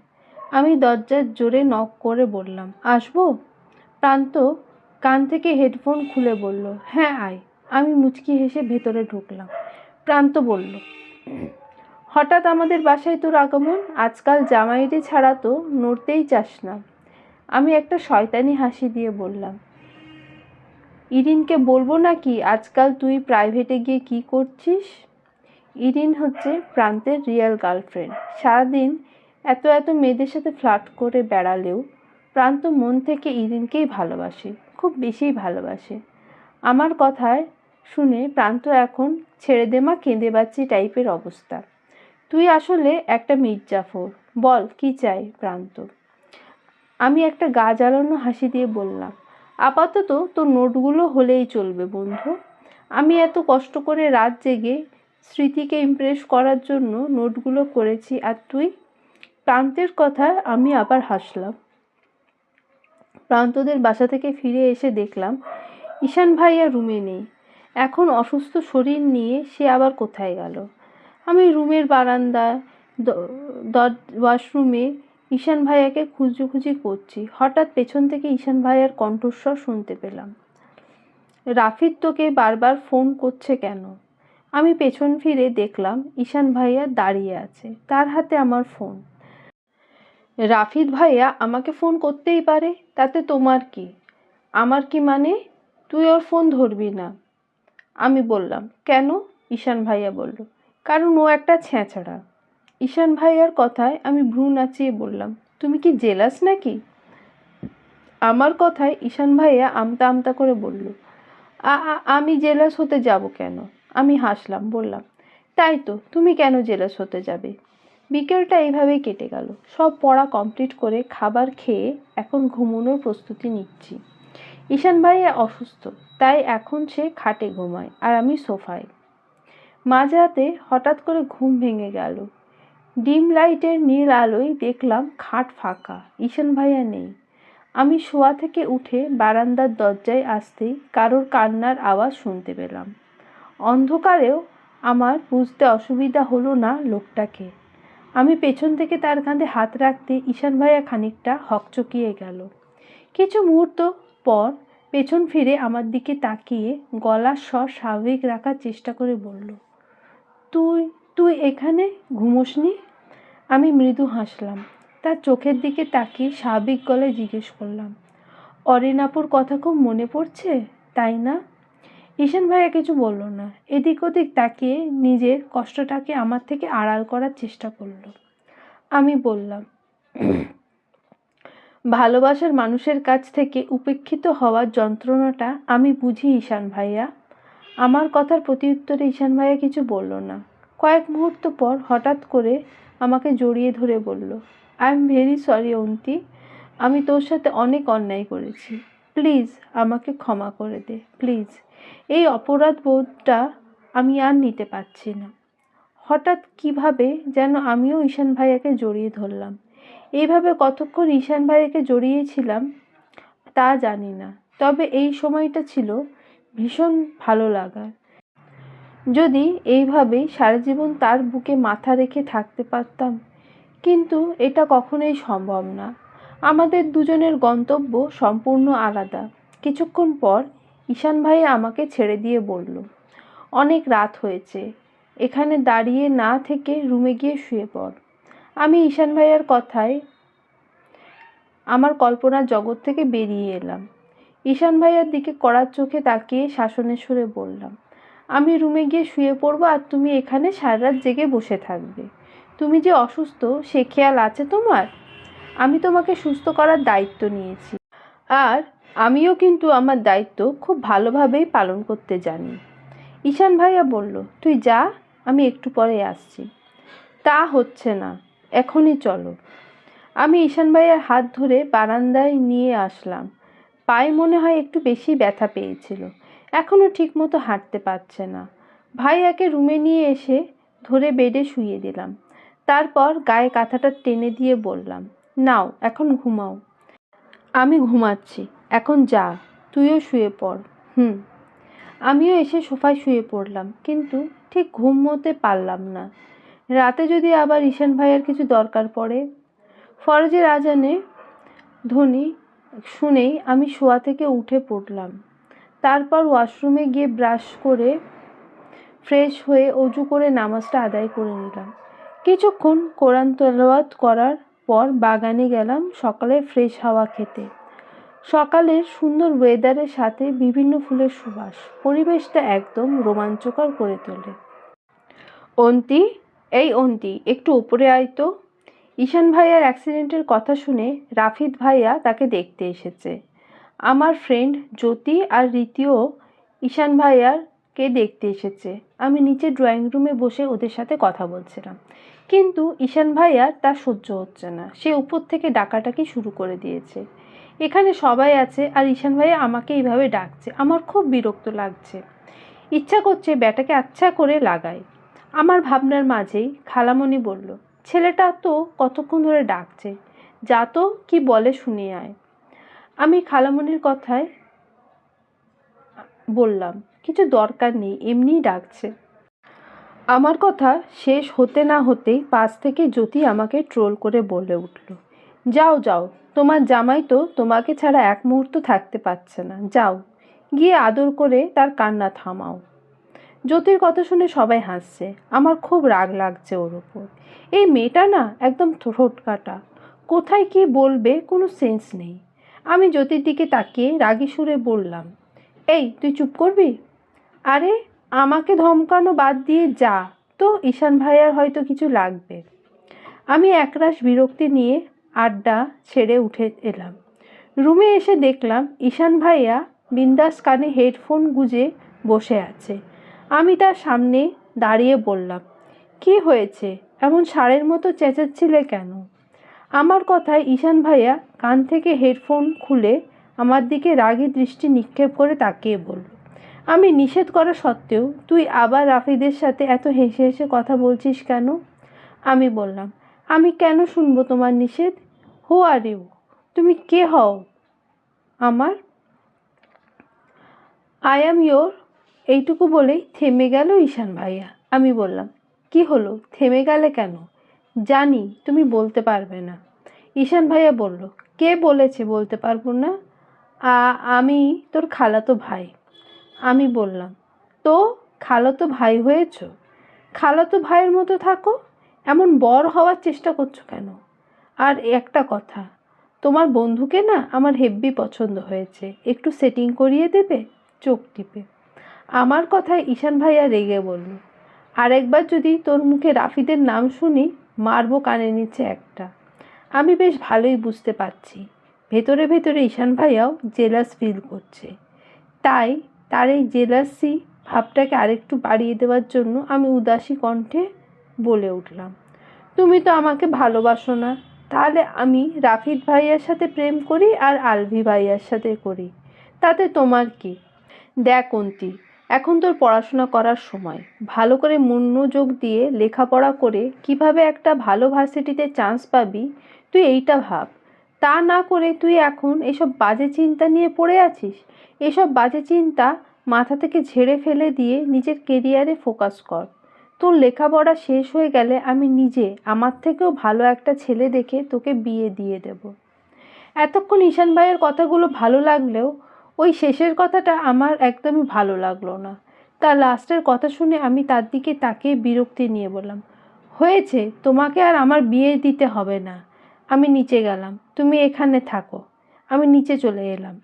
আমি দরজার জোরে নক করে বললাম, আসবো? প্রান্ত কান থেকে হেডফোন খুলে বলল, হ্যাঁ আয়। আমি মুচকি হেসে ভেতরে ঢুকলাম। প্রান্ত বলল, হঠাৎ আমাদের বাসায় তোর আগমন? আজকাল জামাইরে ছাড়া তো নড়তেই চাস না। আমি একটা শয়তানি হাসি দিয়ে বললাম, ইরিনকে বলবো নাকি আজকাল তুই প্রাইভেটে গিয়ে কি করছিস? ইরিন হচ্ছে প্রান্তের রিয়েল গার্লফ্রেন্ড। সারাদিন এত এত মেয়েদের সাথে ফ্লার্ট করে বেড়ালেও প্রান্ত মন থেকে ইরিনকেই ভালোবাসে, খুব বেশিই ভালোবাসে। আমার কথায় শুনে প্রান্ত এখন ছেড়ে দে মা, কেঁদে বাচ্চি টাইপের অবস্থা। তুই আসলে একটা মির্জাফর। বল কি চাই প্রান্ত? আমি একটা গা জ্বালানো হাসি দিয়ে বললাম, আপাতত তোর নোটগুলো হলেই চলবে বন্ধু। আমি এত কষ্ট করে রাত জেগে স্মৃতিকে ইমপ্রেস করার জন্য নোটগুলো করেছি, আর তুই? প্রান্তের কথায় আমি আবার হাসলাম। প্রান্তদের বাসা থেকে ফিরে এসে দেখলাম ঈশান ভাইয়া রুমে নেই। এখন অসুস্থ শরীর নিয়ে সে আবার কোথায় গেল? আমি রুমের বারান্দায় ওয়াশরুমে ঈশান ভাইয়াকে খুঁজোখুঁজি করছি। হঠাৎ পেছন থেকে ঈশান ভাইয়ার কণ্ঠস্বর শুনতে পেলাম, রাফিদ তোকে বারবার ফোন করছে কেন? আমি পেছন ফিরে দেখলাম ঈশান ভাইয়া দাঁড়িয়ে আছে, তার হাতে আমার ফোন। রাফিদ ভাইয়া আমাকে ফোন করতেই পারে, তাতে তোমার কি? আমার কি মানে? তুই ওর ফোন ধরবি না। আমি বললাম, কেন? ঈশান ভাইয়া বলল, কারণ ও একটা ছেঁচড়া। ঈশান ভাইয়ার কথায় আমি ভ্রু নাচিয়ে বললাম, তুমি কি জেলাস নাকি? আমার কথায় ঈশান ভাইয়া আমতা আমতা করে বলল, আমি জেলাস হতে যাব কেন? আমি হাসলাম, বললাম, তাই তো, তুমি কেন জেলাস হতে যাবে? বিকেলটা এইভাবেই কেটে গেল। সব পড়া কমপ্লিট করে খাবার খেয়ে এখন ঘুমানোর প্রস্তুতি নিচ্ছি। ঈশান ভাইয়া অসুস্থ, তাই এখন সে খাটে ঘুমায় আর আমি সোফায়। মাঝরাতে হঠাৎ করে ঘুম ভেঙে গেল। ডিম লাইটের নীল আলোয় দেখলাম খাট ফাঁকা, ঈশান ভাইয়া নেই। আমি শোয়া থেকে উঠে বারান্দার দরজায় আসতেই কারোর কান্নার আওয়াজ শুনতে পেলাম। অন্ধকারেও আমার বুঝতে অসুবিধা হলো না লোকটাকে। আমি পেছন থেকে তার কাঁধে হাত রাখতে ঈশান ভাইয়া খানিকটা হকচকিয়ে গেল। কিছু মুহূর্ত পর পেছন ফিরে আমার দিকে তাকিয়ে গলার স্বর স্বাভাবিক রাখার চেষ্টা করে বলল, তুই তুই এখানে ঘুমোসনি? আমি মৃদু হাসলাম। তার চোখের দিকে তাকিয়ে স্বাভাবিক গলায় জিজ্ঞেস করলাম, অরিনাপুর কথা খুব মনে পড়ছে, তাই না? ঈশান ভাইয়া কিছু বলল না, এদিক ওদিক তাকিয়ে নিজের কষ্টটাকে আমার থেকে আড়াল করার চেষ্টা করলো। আমি বললাম, ভালোবাসার মানুষের কাছ থেকে উপেক্ষিত হওয়ার যন্ত্রণাটা আমি বুঝি ঈশান ভাইয়া। আমার কথার প্রত্যুত্তরে ঈশান ভাইয়া কিছু বলল না। কয়েক মুহূর্ত পর হঠাৎ করে আমাকে জড়িয়ে ধরে বলল, আই এম ভেরি সরি অন্তি, আমি তোর সাথে অনেক অন্যায় করেছি, প্লিজ আমাকে ক্ষমা করে দে, প্লিজ। এই অপরাধ বোধটা আমি আর নিতে পারছি না। হঠাৎ কিভাবে যেন আমিও ঈশান ভাইয়াকে জড়িয়ে ধরলাম। এইভাবে কতক্ষণ ঈশান ভাইয়াকে জড়িয়েছিলাম তা জানি না, তবে এই সময়টা ছিল ভীষণ ভালো লাগার। যদি এইভাবেই সারা জীবন তার বুকে মাথা রেখে থাকতে পারতাম, কিন্তু এটা কখনোই সম্ভব না। আমাদের দুজনের গন্তব্য সম্পূর্ণ আলাদা। কিছুক্ষণ পর ঈশান ভাইয়া আমাকে ছেড়ে দিয়ে বলল, অনেক রাত হয়েছে, এখানে দাঁড়িয়ে না থেকে রুমে গিয়ে শুয়ে পড়। আমি ঈশান ভাইয়ার কথায় আমার কল্পনার জগৎ থেকে বেরিয়ে এলাম। ঈশান ভাইয়ার দিকে কড়ার চোখে তাকিয়ে শাসনের সুরে বললাম, আমি রুমে গিয়ে শুয়ে পড়বো আর তুমি এখানে সারা রাত জেগে বসে থাকবে। তুমি যে অসুস্থ সে খেয়াল আছে তোমার? আমি তোমাকে সুস্থ করার দায়িত্ব নিয়েছি, আর আমিও কিন্তু আমার দায়িত্ব খুব ভালোভাবেই পালন করতে জানি। ঈশান ভাইয়া বলল, তুই যা, আমি একটু পরে আসছি। তা হচ্ছে না, এখনই চলো। আমি ঈশান ভাইয়ার হাত ধরে বারান্দায় নিয়ে আসলাম। পায়ে মনে হয় একটু বেশি ব্যথা পেয়েছিল, এখনও ঠিকমতো হাঁটতে পারছে না। ভাইয়াকে রুমে নিয়ে এসে ধরে বেডে শুইয়ে দিলাম। তারপর গায়ে কাঁথাটা টেনে দিয়ে বললাম, নাও এখন ঘুমাও। আমি ঘুমাচ্ছি, এখন যা, তুইও শুয়ে পড়। আমিও এসে সোফায় শুয়ে পড়লাম, কিন্তু ঠিক ঘুমোতে পারলাম না। রাতে যদি আবার ঈশান ভাইয়ার কিছু দরকার পড়ে। ফরজের আজানে ধ্বনি শুনেই আমি শোয়া থেকে উঠে পড়লাম। তারপর ওয়াশরুমে গিয়ে ব্রাশ করে ফ্রেশ হয়ে অজু করে নামাজটা আদায় করে নিলাম। কিছুক্ষণ কোরআন তেলাওয়াত করার পর বাগানে গেলাম সকালে ফ্রেশ হাওয়া খেতে। সকালের সুন্দর ওয়েদারের সাথে বিভিন্ন ফুলের সুবাস পরিবেশটা একদম রোমাঞ্চকর করে তোলে। অন্তি, এই অন্তি, একটু উপরে আয় তো। ঈশান ভাইয়ার অ্যাক্সিডেন্টের কথা শুনে রাফিদ ভাইয়া তাকে দেখতে এসেছে। আমার ফ্রেন্ড জ্যোতি আর রীতিও ঈশান ভাইয়ারকে দেখতে এসেছে। আমি নিচে ড্রয়িং রুমে বসে ওদের সাথে কথা বলছিলাম, কিন্তু ঈশান ভাইয়ার তা সহ্য হচ্ছে না। সে উপর থেকে ডাকাডাকি শুরু করে দিয়েছে। এখানে সবাই আছে আর ঈশান ভাইয়া আমাকে এইভাবে ডাকছে, আমার খুব বিরক্ত লাগছে। ইচ্ছা করছে ব্যাটাকে আচ্ছা করে লাগাই। আমার ভাবনার মাঝেই খালামণি বলল, ছেলেটা তো কতক্ষণ ধরে ডাকছে, যা তো কি বলে শুনে আয়। আমি খালামণির কথায় বললাম, কিছু দরকার নেই, এমনিই ডাকছে। আমার কথা শেষ হতে না হতেই পাশ থেকে জ্যোতি আমাকে ট্রোল করে বলে উঠল, যাও যাও, তোমার জামাই তো তোমাকে ছাড়া এক মুহূর্ত থাকতে পারছে না, যাও গিয়ে আদর করে তার কান্না থামাও। জ্যোতির কথা শুনে সবাই হাসছে। আমার খুব রাগ লাগছে ওর ওপর। এই মেয়েটা না একদম ঠোঁট কাটা, কোথায় কি বলবে কোনো সেন্স নেই। আমি জ্যোতির দিকে তাকিয়ে রাগী সুরে বললাম, এই তুই চুপ করবি? আরে আমাকে ধমকানো বাদ দিয়ে যা তো, ঈশান ভাইয়ার হয়তো কিছু লাগবে। আমি একরাশ বিরক্তি নিয়ে আড্ডা ছেড়ে উঠে এলাম। রুমে এসে দেখলাম ঈশান ভাইয়া বিন্দাস কানে হেডফোন গুঁজে বসে আছে। আমি তার সামনে দাঁড়িয়ে বললাম, কি হয়েছে, এমন ষাঁড়ের মতো চেঁচাচ্ছিলে কেন? আমার কথায় ঈশান ভাইয়া কান থেকে হেডফোন খুলে আমার দিকে রাগী দৃষ্টি নিক্ষেপ করে তাকিয়ে বলল, আমি নিষেধ করা সত্ত্বেও তুই আবার রাফিদের সাথে এত হেসে হেসে কথা বলছিস কেন? আমি বললাম, আমি কেন শুনবো তোমার নিষেধ? হু আর ইউ? তুমি কে হও আমার? I am your. এইটুকু বলেই থেমে গেল ঈশান ভাইয়া। আমি বললাম, কি হলো, থেমে গেলে কেন? জানি তুমি বলতে পারবে না। ঈশান ভাইয়া বলল, কে বলেছে বলতে পারবো না? আমি তোর খালাতো ভাই। আমি বললাম, তো খালাতো ভাই হয়েছ? খালাতো ভাইয়ের মতো থাকো, এমন বর হওয়ার চেষ্টা করছো কেন? আর একটা কথা, তোমার বন্ধুকে না আমার হেব্বি পছন্দ হয়েছে, একটু সেটিং করিয়ে দেবে? চোখ টিপে। আমার কথায় ঈশান ভাইয়া রেগে বলল, আরেকবার যদি তোর মুখে রাফিদের নাম শুনি মারবো কানে নিচে একটা। আমি বেশ ভালোই বুঝতে পারছি ভেতরে ভেতরে ঈশান ভাইয়াও জেলাস ফিল করছে। তাই তার এই জেলাসি ভাবটাকে আরেকটু বাড়িয়ে দেওয়ার জন্য আমি উদাসী কণ্ঠে বলে উঠলাম, তুমি তো আমাকে ভালোবাসো না, তাহলে আমি রাফিদ ভাইয়ার সাথে প্রেম করি আর আলভি ভাইয়ার সাথে করি, তাতে তোমার কি? দেখ অন্তি, এখন তোর পড়াশোনা করার সময়, ভালো করে মনোযোগ দিয়ে লেখাপড়া করে কিভাবে একটা ভালো ভার্সিটিতে চান্স পাবি তুই এইটা ভাব। তা না করে তুই এখন এসব বাজে চিন্তা নিয়ে পড়ে আছিস। এসব বাজে চিন্তা মাথা থেকে ঝেড়ে ফেলে দিয়ে নিজের কেরিয়ারে ফোকাস কর। তোর লেখাপড়া শেষ হয়ে গেলে আমি নিজে আমার থেকেও ভালো একটা ছেলে দেখে তোকে বিয়ে দিয়ে দেব। এতক্ষণ ঈশান ভাইয়ের কথাগুলো ভালো লাগলেও ওই শেষের কথাটা আমার একদমই ভালো লাগলো না। তার লাস্টের কথা শুনে আমি তার দিকে তাকিয়ে বিরক্তি নিয়ে বললাম, হয়েছে, তোমাকে আর আমার বিয়ে দিতে হবে না। আমি নিচে গেলাম, তুমি এখানে থাকো। আমি নিচে চলে এলাম।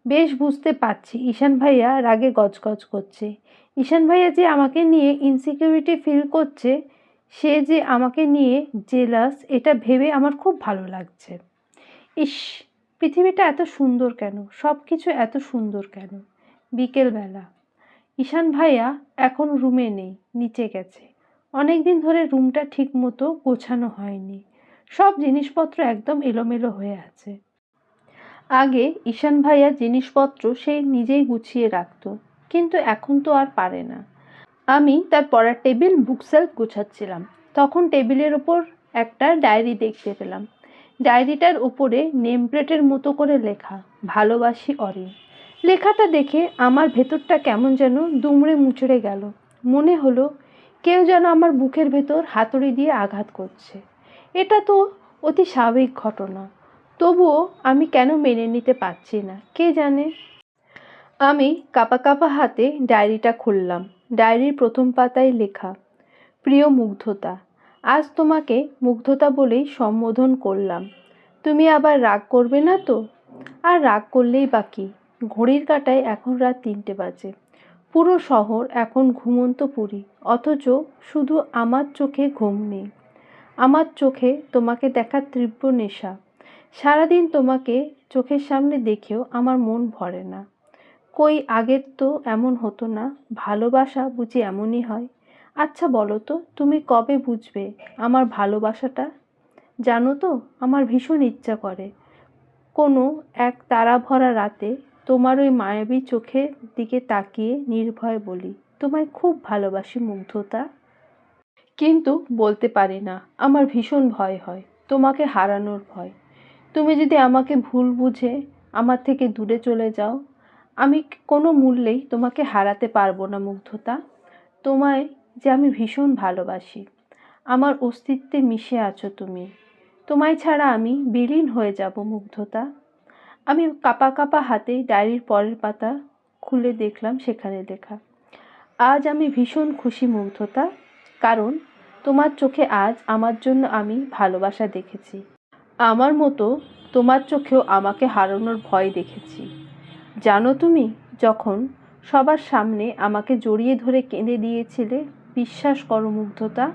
বেশ বুঝতে পারছি ঈশান ভাইয়া রাগে গজগজ করছে। ঈশান ভাইয়া যে আমাকে নিয়ে ইনসিকিউরিটি ফিল করছে, সে যে আমাকে নিয়ে জেলাস, এটা ভেবে আমার খুব ভালো লাগছে। ইস, পৃথিবীটা এত সুন্দর কেন, সব কিছু এত সুন্দর কেন। বিকেলবেলা। ঈশান ভাইয়া এখন রুমে নেই, নিচে গেছে। অনেক দিন ধরে রুমটা ঠিক মতো গোছানো হয়নি, সব জিনিসপত্র একদম এলোমেলো হয়ে আছে। আগে ঈশান ভাইয়া জিনিসপত্র সে নিজেই গুছিয়ে রাখতো, কিন্তু এখন তো আর পারে না। আমি তার পড়ার টেবিল বুকশেলফ গুছাচ্ছিলাম, তখন টেবিলের ওপর একটা ডায়েরি দেখতে পেলাম। ডায়েরিটার উপরে নেম প্লেটের মতো করে লেখা, ভালোবাসি অরিন। লেখাটা দেখে আমার ভেতরটা কেমন যেন দুমড়ে মুচড়ে গেল। মনে হলো কেউ যেন আমার বুকের ভেতর হাতুড়ি দিয়ে আঘাত করছে। এটা তো অতি স্বাভাবিক ঘটনা, তবুও আমি কেন মেনে নিতে পারছি না কে জানে। আমি কাঁপা কাঁপা হাতে ডায়েরিটা খুললাম। ডায়েরির প্রথম পাতায় লেখা, প্রিয় মুগ্ধতা, আজ তোমাকে মুগ্ধতা বলেই সম্বোধন করলাম। তুমি আবার রাগ করবে না তো? আর রাগ করলেই বা কি, ঘড়ির কাঁটায় এখন রাত 3টে বাজে। পুরো শহর এখন ঘুমন্ত পুরী, অথচ শুধু আমার চোখে ঘুম নেই। আমার চোখে তোমাকে দেখার তীব্র নেশা। সারাদিন তোমাকে চোখের সামনে দেখেও আমার মন ভরে না। কই আগের তো এমন হতো না, ভালোবাসা বুঝি এমনই হয়? আচ্ছা বলো তো, তুমি কবে বুঝবে আমার ভালোবাসাটা? জানো তো, আমার ভীষণ ইচ্ছা করে কোনো এক তারা ভরা রাতে তোমার ওই মায়াবী চোখের দিকে তাকিয়ে নির্ভয়ে বলি, তোমায় খুব ভালোবাসি মুগ্ধতা। কিন্তু বলতে পারি না, আমার ভীষণ ভয় হয়, তোমাকে হারানোর ভয়। তুমি যদি আমাকে ভুল বুঝে আমার থেকে দূরে চলে যাও, আমি কোনো মূল্যেই তোমাকে হারাতে পারবো না মুগ্ধতা। তোমায় যে আমি ভীষণ ভালোবাসি। আমার অস্তিত্বে মিশে আছো তুমি। তোমায় ছাড়া আমি বিলীন হয়ে যাব মুগ্ধতা। আমি কাঁপা কাঁপা হাতে ডায়েরির পরের পাতা খুলে দেখলাম সেখানে লেখা, আজ আমি ভীষণ খুশি মুগ্ধতা, কারণ তোমার চোখে আজ আমার জন্য আমি ভালোবাসা দেখেছি। আমার মতো তোমার চোখেও আমাকে হারানোর ভয় দেখেছি। জানো তুমি যখন সবার সামনে আমাকে জড়িয়ে ধরে কেঁদে দিয়েছিলে, বিশ্বাস করো মুগ্ধতা,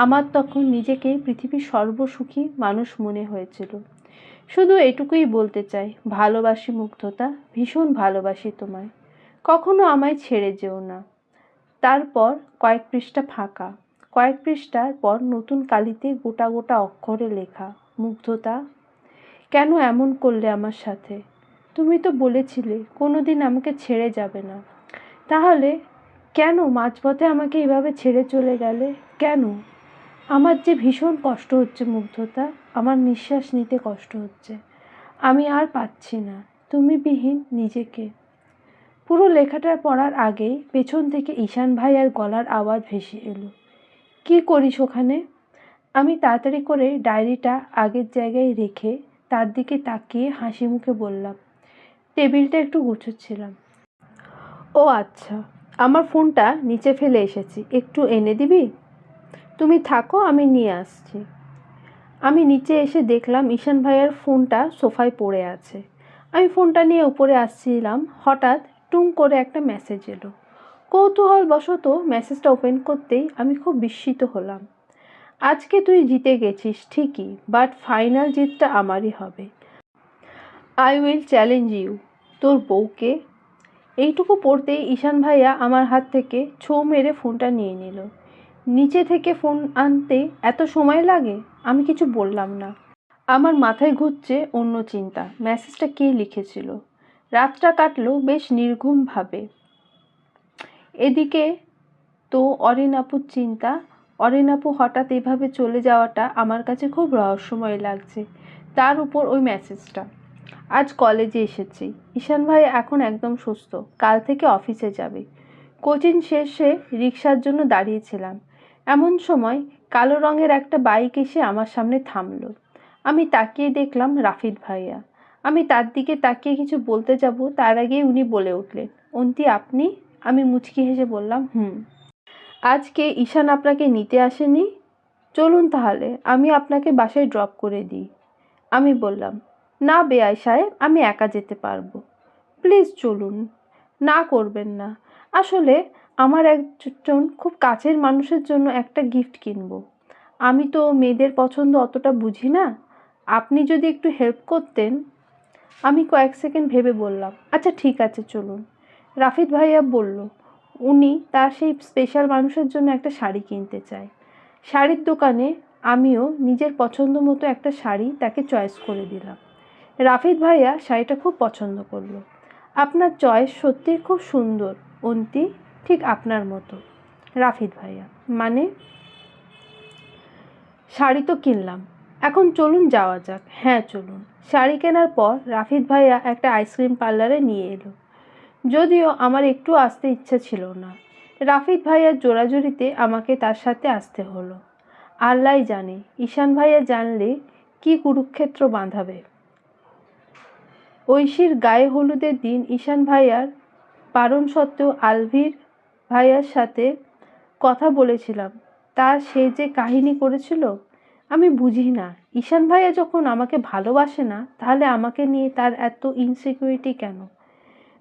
আমার তখন নিজেকে পৃথিবীর সর্বসুখী মানুষ মনে হয়েছিল। শুধু এটুকুই বলতে চাই, ভালোবাসি মুগ্ধতা, ভীষণ ভালোবাসি তোমায়। কখনো আমায় ছেড়ে যেও না। তারপর কয়েক পৃষ্ঠা ফাঁকা, কয়েক পৃষ্ঠার পর নতুন কালিতে গোটা গোটা অক্ষরে লেখা, মুগ্ধতা, কেন এমন করলে আমার সাথে? তুমি তো বলেছিলে কোনোদিন আমাকে ছেড়ে যাবে না। তাহলে কেন মাঝপথে আমাকে এভাবে ছেড়ে চলে গেলে? কেন? আমার যে ভীষণ কষ্ট হচ্ছে মুগ্ধতা, আমার নিঃশ্বাস নিতে কষ্ট হচ্ছে। আমি আর পাচ্ছি না তুমি বিহীন নিজেকে। পুরো লেখাটা পড়ার আগেই পেছন থেকে ঈশান ভাইয়ার গলার আওয়াজ ভেসে এলো, কি করিস ওখানে? আমি তাড়াতাড়ি করে ডায়েরিটা আগের জায়গায় রেখে তার দিকে তাকিয়ে হাসি মুখে বললাম, টেবিলটা একটু গুছোচ্ছিলাম। ও আচ্ছা, আমার ফোনটা নিচে ফেলে এসেছি, একটু এনে দিবি? তুমি থাকো, আমি নিয়ে আসছি। আমি নিচে এসে দেখলাম ঈশান ভাইয়ার ফোনটা সোফায় পড়ে আছে। আমি ফোনটা নিয়ে উপরে আসছিলাম, হঠাৎ টুং করে একটা মেসেজ এলো। কৌতূহলবশত মেসেজটা ওপেন করতেই আমি খুব বিস্মিত হলাম। আজকে তুই জিতে গেছিস ঠিকই, বাট ফাইনাল জিতটা আমারই হবে। I will challenge you. তোর বউকে। এইটুকু পড়তেই ঈশান ভাইয়া আমার হাত থেকে ছোঁ মেরে ফোনটা নিয়ে নিল। নিচে থেকে ফোন আনতে এত সময় লাগে? আমি কিছু বললাম না। আমার মাথায় ঘুরছে অন্য চিন্তা, মেসেজটা কে লিখেছিল। রাতটা কাটলো বেশ নির্ঘুমভাবে। এদিকে তো অরিন আপুর চিন্তা। অরিন আপু হঠাৎ এভাবে চলে যাওয়াটা আমার কাছে খুব রহস্যময় লাগছে। তার উপর ওই মেসেজটা। আজ কলেজে এসেছি, ঈশান ভাই এখন একদম সুস্থ, কাল থেকে অফিসে যাবে। কোচিং শেষে রিক্সার জন্য দাঁড়িয়েছিলাম, এমন সময় কালো রঙের একটা বাইক এসে আমার সামনে থামলো। আমি তাকিয়ে দেখলাম রাফিদ ভাইয়া। আমি তার দিকে তাকিয়ে কিছু বলতে যাব, তার আগেই উনি বলে উঠলেন, অন্তি আপনি? আমি মুচকি হেসে বললাম, আজকে ঈশান আপনাকে নিতে আসেনি? চলুন তাহলে আমি আপনাকে বাসায় ড্রপ করে দিই। আমি বললাম, না বেআই সাহেব, আমি একা যেতে পারবো। প্লিজ চলুন। না করবেন না। আসলে আমার একজন খুব কাছের মানুষের জন্য একটা গিফট কিনবো। আমি তো মেয়েদের পছন্দ অতটা বুঝি না। আপনি যদি একটু হেল্প করতেন। আমি কয়েক সেকেন্ড ভেবে বললাম, আচ্ছা ঠিক আছে চলুন। রাফিদ ভাইয়া বলল, উনি তার সেই স্পেশাল মানুষের জন্য একটা শাড়ি কিনতে চায়। শাড়ির দোকানে আমিও নিজের পছন্দ মতো একটা শাড়ি তাকে চয়েস করে দিলাম। রাফিদ ভাইয়া শাড়িটা খুব পছন্দ করলো। আপনার চয়েস সত্যিই খুব সুন্দর অন্তি, ঠিক আপনার মতো। রাফিদ ভাইয়া, মানে? শাড়ি তো কিনলাম, এখন চলুন যাওয়া যাক। হ্যাঁ চলুন। শাড়ি কেনার পর রাফিদ ভাইয়া একটা আইসক্রিম পার্লারে নিয়ে এলো। যদিও আমার একটু আসতে ইচ্ছা ছিল না। রাফিদ ভাইয়ার জোরাজুরিতে আমাকে তার সাথে আসতে হলো। আল্লাহ জানে ঈশান ভাইয়া জানলে কি কুরুক্ষেত্র বাঁধাবে। ঐশীর গায়ে হলুদের দিন ঈশান ভাইয়ার বারণ সত্ত্বেও আলভির ভাইয়ার সাথে কথা বলেছিলাম। তার সে যে কাহিনী করেছিল, আমি বুঝি না। ঈশান ভাইয়া যখন আমাকে ভালোবাসে না, তাহলে আমাকে নিয়ে তার এত ইনসিকিউরিটি কেন?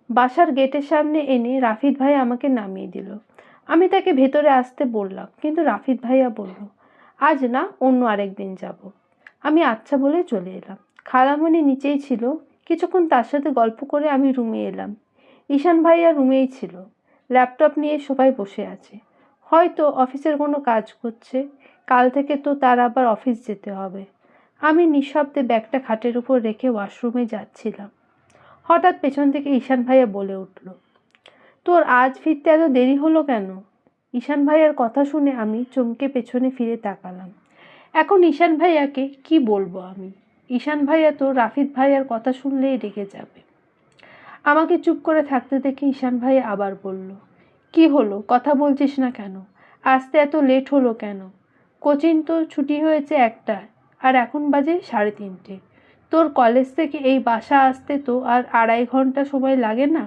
বাসার গেটের সামনে এনে রাফিদ ভাইয়া আমাকে নামিয়ে দিল। আমি তাকে ভেতরে আসতে বললাম, কিন্তু রাফিদ ভাইয়া বলল, আজ না, অন্য আরেকদিন যাব। আমি আচ্ছা বলে চলে এলাম। খালামণি নিচেই ছিল। কিছুক্ষণ তার সাথে গল্প করে আমি রুমে এলাম। ঈশান ভাইয়া রুমেই ছিল, ল্যাপটপ নিয়ে সবাই বসে আছে, হয়তো অফিসের কোনো কাজ করছে। কাল থেকে তো তার আবার অফিস যেতে হবে। আমি নিঃশব্দে ব্যাগটা খাটের উপর রেখে ওয়াশরুমে যাচ্ছিলাম। হঠাৎ পেছন থেকে ঈশান ভাইয়া বলে উঠল, তোর আজ ফিরতে এত দেরি হলো কেন? ঈশান ভাইয়ার কথা শুনে আমি চমকে পেছনে ফিরে তাকালাম। এখন ঈশান ভাইয়াকে কি বলবো আমি? ঈশান ভাইয়া তো রাফিদ ভাইয়ার কথা শুনলেই রেগে যাবে। আমাকে চুপ করে থাকতে দেখে ঈশান ভাইয়া আবার বলল, কি হলো, কথা বলছিস না কেন? আসতে এত লেট হলো কেন? কোচিং তো ছুটি হয়েছে 1টা, আর এখন বাজে 3:30। তোর কলেজ থেকে এই বাসা আসতে তো আর 2.5 ঘন্টা সময় লাগে না?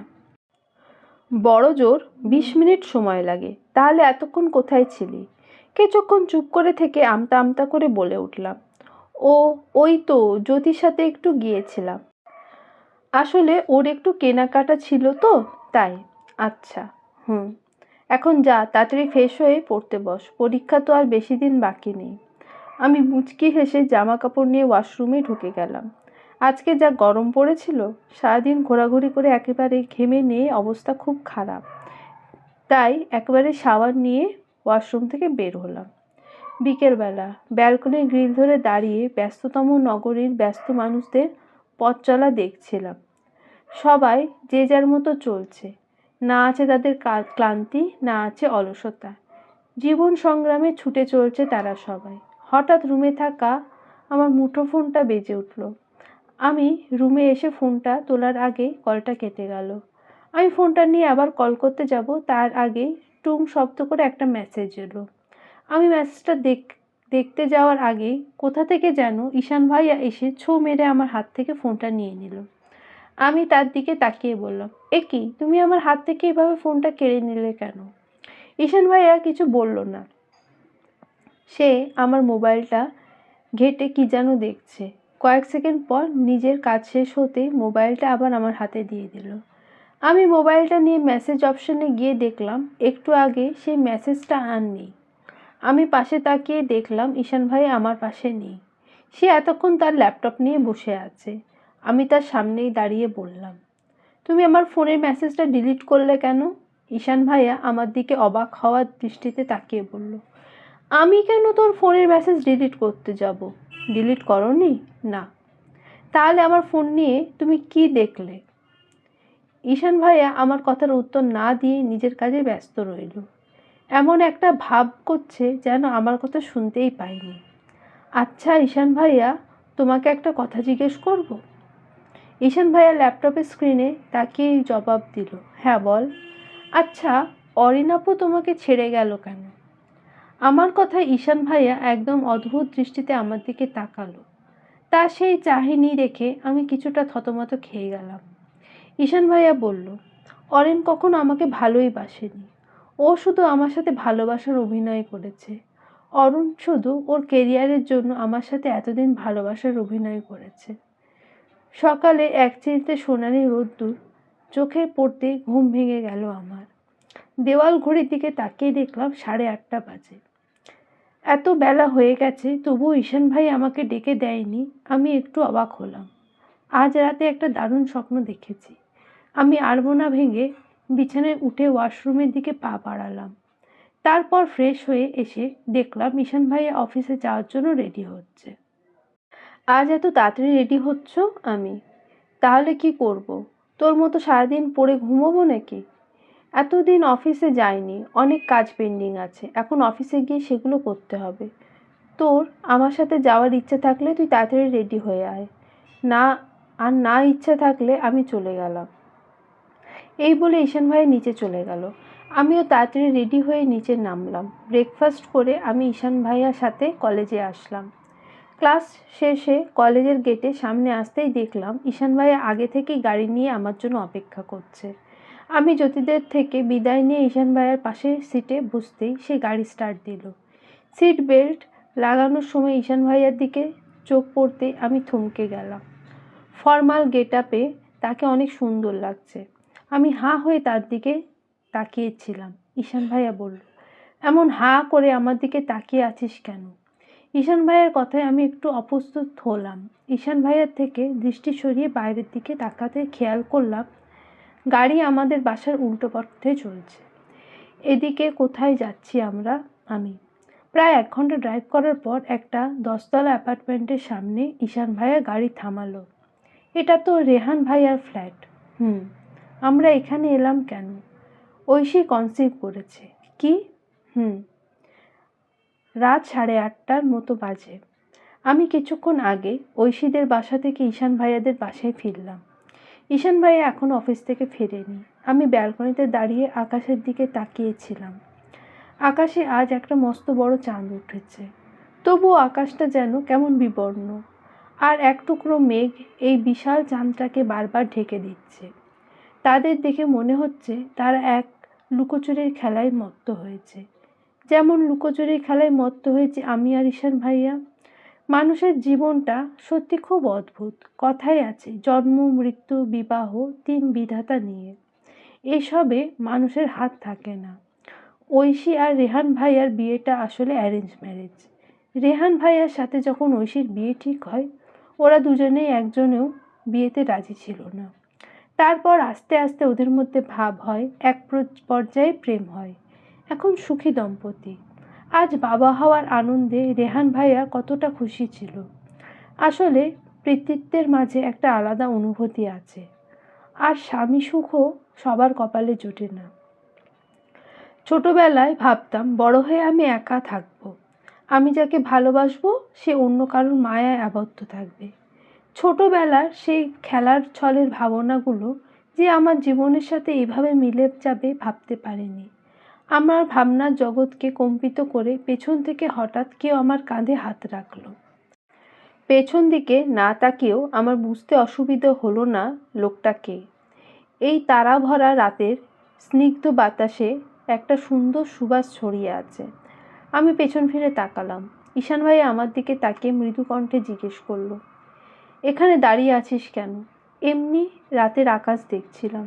বড় জোর 20 মিনিট সময় লাগে। তাহলে এতক্ষণ কোথায় ছিলি? কিছুক্ষণ চুপ করে থেকে আমতা আমতা করে বলে উঠলাম, ও ওই তো জ্যোতির সাথে একটু গিয়েছিলাম। আসলে ওর একটু কেনাকাটা ছিল তো, তাই। আচ্ছা। হুম। এখন যা, তাড়াতাড়ি ফ্রেশ হয়ে পড়তে বস, পরীক্ষা তো আর বেশি দিন বাকি নেই। আমি মুচকি হেসে জামা কাপড় নিয়ে ওয়াশরুমে ঢুকে গেলাম। আজকে যা গরম পড়েছিল, সারাদিন ঘোরাঘুরি করে একেবারে ঘেমে নিয়ে অবস্থা খুব খারাপ। তাই একবারে শাওয়ার নিয়ে ওয়াশরুম থেকে বের হলাম। বিকেলবেলা ব্যালকনির গ্রিল ধরে দাঁড়িয়ে ব্যস্ততম নগরীর ব্যস্ত মানুষদের পথ চলা দেখছিলাম। সবাই যে যার মতো চলছে। না আছে তাদের ক্লান্তি, না আছে অলসতা। জীবন সংগ্রামে ছুটে চলছে তারা সবাই। হঠাৎ রুমে থাকা আমার মুঠোফোনটা বেজে উঠল। আমি রুমে এসে ফোনটা তোলার আগেই কলটা কেটে গেল। আমি ফোনটা নিয়ে আবার কল করতে যাব, তার আগেই টুং শব্দ করে একটা মেসেজ এলো। আমি মেসেজটা দেখতে যাওয়ার আগেই কোথা থেকে যেন ঈশান ভাইয়া এসে ছো মেরে আমার হাত থেকে ফোনটা নিয়ে নিল। আমি তার দিকে তাকিয়ে বললাম, এ কি, তুমি আমার হাত থেকে এভাবে ফোনটা কেড়ে নিলে কেন? ঈশান ভাইয়া কিছু বলল না। সে আমার মোবাইলটা ঘেঁটে কি যেন দেখছে। কয়েক সেকেন্ড পর নিজের কাজ শেষ হতেই মোবাইলটা আবার আমার হাতে দিয়ে দিল। আমি মোবাইলটা নিয়ে মেসেজ অপশনে গিয়ে দেখলাম একটু আগে সেই মেসেজটা আর নেই। আমি পাশে তাকিয়ে দেখলাম ঈশান ভাই আমার পাশে নেই। সে এতক্ষণ তার ল্যাপটপ নিয়ে বসে আছে। আমি তার সামনেই দাঁড়িয়ে বললাম, তুমি আমার ফোনের মেসেজটা ডিলিট করলে কেন? ঈশান ভাইয়া আমার দিকে অবাক হওয়ার দৃষ্টিতে তাকিয়ে বলল, আমি কেন তোর ফোনের মেসেজ ডিলিট করতে যাব? ডিলিট করনি? না। তাহলে আমার ফোন নিয়ে তুমি কি দেখলে? ঈশান ভাইয়া আমার কথার উত্তর না দিয়ে নিজের কাজে ব্যস্ত রইল। এমন একটা ভাব করছে যেন আমার কথা শুনতেই পাইনি। আচ্ছা ঈশান ভাইয়া, তোমাকে একটা কথা জিজ্ঞেস করব? ঈশান ভাইয়া ল্যাপটপের স্ক্রিনে তাকিয়ে জবাব দিল, হ্যাঁ বল। আচ্ছা, অরিন আপু তোমাকে ছেড়ে গেল কেন? আমার কথায় ঈশান ভাইয়া একদম অদ্ভুত দৃষ্টিতে আমার দিকে তাকালো। তার সেই চাহনি দেখে আমি কিছুটা থতমত খেয়ে গেলাম। ঈশান ভাইয়া বলল, অরিন কখনো আমাকে ভালোই বাসেনি। ও শুধু আমার সাথে ভালোবাসার অভিনয় করেছে। অরুণ শুধু ওর কেরিয়ারের জন্য আমার সাথে এতদিন ভালোবাসার অভিনয় করেছে। সকালে একচিলতে সোনালি রোদ্দুর চোখে পড়তেই ঘুম ভেঙে গেল আমার। দেওয়াল ঘড়ির দিকে তাকিয়ে দেখলাম 8:30 বাজে। এত বেলা হয়ে গেছে তবুও ঈশান ভাই আমাকে ডেকে দেয়নি। আমি একটু অবাক হলাম। আজ রাতে একটা দারুণ স্বপ্ন দেখেছি। আমি আড়মোনা ভেঙে বিছানায় উঠে ওয়াশরুমের দিকে পা বাড়ালাম। তারপর ফ্রেশ হয়ে এসে দেখলাম ঈশান ভাই অফিসে যাওয়ার জন্য রেডি হচ্ছে। আজ এত তাড়াতাড়ি রেডি হচ্ছ? আমি, তাহলে কি করব? তোর মতো সারাদিন পড়ে ঘুমোবো নাকি? এতদিন অফিসে যাইনি, অনেক কাজ পেন্ডিং আছে, এখন অফিসে গিয়ে সেগুলো করতে হবে। তোর আমার সাথে যাওয়ার ইচ্ছে থাকলে তুই তাড়াতাড়ি রেডি হয়ে আয়, না আর না ইচ্ছা থাকলে আমি চলে গেলাম। এই বলে ঈশান ভাই নিচে চলে গেল। আমিও তাড়াতাড়ি রেডি হয়ে নিচে নামলাম। ব্রেকফাস্ট করে আমি ঈশান ভাইয়ার সাথে কলেজে আসলাম। ক্লাস শেষে কলেজের গেটে সামনে আসতেই দেখলাম ঈশান ভাইয়া আগে থেকেই গাড়ি নিয়ে আমার জন্য অপেক্ষা করছে। আমি জ্যোতিদের থেকে বিদায় নিয়ে ঈশান ভাইয়ার পাশের সিটে বসতেই সে গাড়ি স্টার্ট দিল। সিট বেল্ট লাগানোর সময় ঈশান ভাইয়ার দিকে চোখ পড়তে আমি থমকে গেলাম। ফর্মাল গেট আপে তাকে অনেক সুন্দর লাগছে। আমি হাঁ হয়ে তার দিকে তাকিয়েছিলাম। ঈশান ভাইয়া বলল, এমন হাঁ করে আমার দিকে তাকিয়ে আছিস কেন? ঈশান ভাইয়ার কথায় আমি একটু অপ্রস্তুত হলাম। ঈশান ভাইয়ার থেকে দৃষ্টি সরিয়ে বাইরের দিকে তাকাতে খেয়াল করলাম গাড়ি আমাদের বাসার উল্টো পথে চলছে। এদিকে কোথায় যাচ্ছি আমরা? আমি প্রায় 1 ঘন্টা ড্রাইভ করার পর একটা 10তলা অ্যাপার্টমেন্টের সামনে ঈশান ভাইয়া গাড়ি থামালো। এটা তো রেহান ভাইয়ার ফ্ল্যাট। আমরা এখানে এলাম কেন? ঐশী কনসিভ করেছে। কি? রাত 8:30টার মতো বাজে। আমি কিছুক্ষণ আগে ঐশীদের বাসা থেকে ঈশান ভাইয়াদের বাসায় ফিরলাম। ঈশান ভাইয়া এখন অফিস থেকে ফেরেনি। আমি ব্যালকনিতে দাঁড়িয়ে আকাশের দিকে তাকিয়েছিলাম। আকাশে আজ একটা মস্ত বড় চাঁদ উঠেছে, তবুও আকাশটা যেন কেমন বিবর্ণ, আর এক টুকরো মেঘ এই বিশাল চাঁদটাকে বারবার ঢেকে দিচ্ছে। তাদের দেখে মনে হচ্ছে তারা এক লুকোচুরির খেলায় মত্ত হয়েছে, যেমন লুকোচুরির খেলায় মত্ত হয়েছে আমি আর ঈশান ভাইয়া। মানুষের জীবনটা সত্যি খুব অদ্ভুত। কথাই আছে, জন্ম, মৃত্যু, বিবাহ, তিন বিধাতা নিয়ে। এসবে মানুষের হাত থাকে না। ঐশী আর রেহান ভাইয়ার বিয়েটা আসলে অ্যারেঞ্জ ম্যারেজ। রেহান ভাইয়ার সাথে যখন ঐশীর বিয়ে ঠিক হয়, ওরা দুজনেই একজনেও বিয়েতে রাজি ছিল না। তারপর আস্তে আস্তে ওদের মধ্যে ভাব হয়, এক পর্যায়ে প্রেম হয়। এখন সুখী দম্পতি। আজ বাবা হওয়ার আনন্দে রেহান ভাইয়া কতটা খুশি ছিল। আসলে পিতৃত্বের মাঝে একটা আলাদা অনুভূতি আছে, আর স্বামী সুখও সবার কপালে জোটে না। ছোটবেলায় ভাবতাম বড় হয়ে আমি একা থাকবো, আমি যাকে ভালোবাসবো সে অন্য কারোর মায়ায় আবদ্ধ থাকবে। ছোটবেলার সেই খেলার ছলের ভাবনাগুলো যে আমার জীবনের সাথে এভাবে মিলে যাবে ভাবতে পারিনি। আমার ভাবনার জগৎকে কম্পিত করে পেছন থেকে হঠাৎ কেউ আমার কাঁধে হাত রাখলো। পেছন দিকে না তাকিয়েও আমার বুঝতে অসুবিধে হলো না লোকটা কে। এই তারা ভরা রাতের স্নিগ্ধ বাতাসে একটা সুন্দর সুবাস ছড়িয়ে আছে। আমি পেছন ফিরে তাকালাম। ঈশান ভাই আমার দিকে তাকিয়ে মৃদু কণ্ঠে জিজ্ঞেস করলো, এখানে দাঁড়িয়ে আছিস কেন? এমনি রাতের আকাশ দেখছিলাম।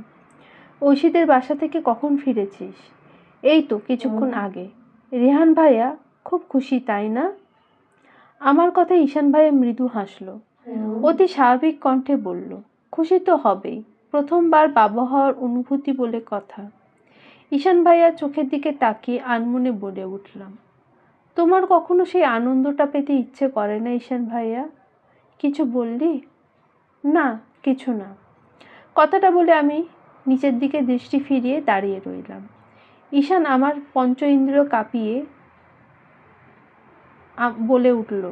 ঐশীদের বাসা থেকে কখন ফিরেছিস? এই তো কিছুক্ষণ আগে। রেহান ভাইয়া খুব খুশি তাই না? আমার কথায় ঈশান ভাইয়া মৃদু হাসলো। অতি স্বাভাবিক কণ্ঠে বলল, খুশি তো হবেই, প্রথমবার বাবা হওয়ার অনুভূতি বলে কথা। ঈশান ভাইয়ার চোখের দিকে তাকিয়ে আনমনে বলে উঠলাম, তোমার কখনো সেই আনন্দটা পেতে ইচ্ছে করে না ঈশান ভাইয়া? কিছু বললি? না, কিছু না। কথাটা বলে আমি নিচের দিকে দৃষ্টি ফিরিয়ে দাঁড়িয়ে রইলাম। ঈশান আমার পঞ্চ ইন্দ্রিয় কাঁপিয়ে বলে উঠল,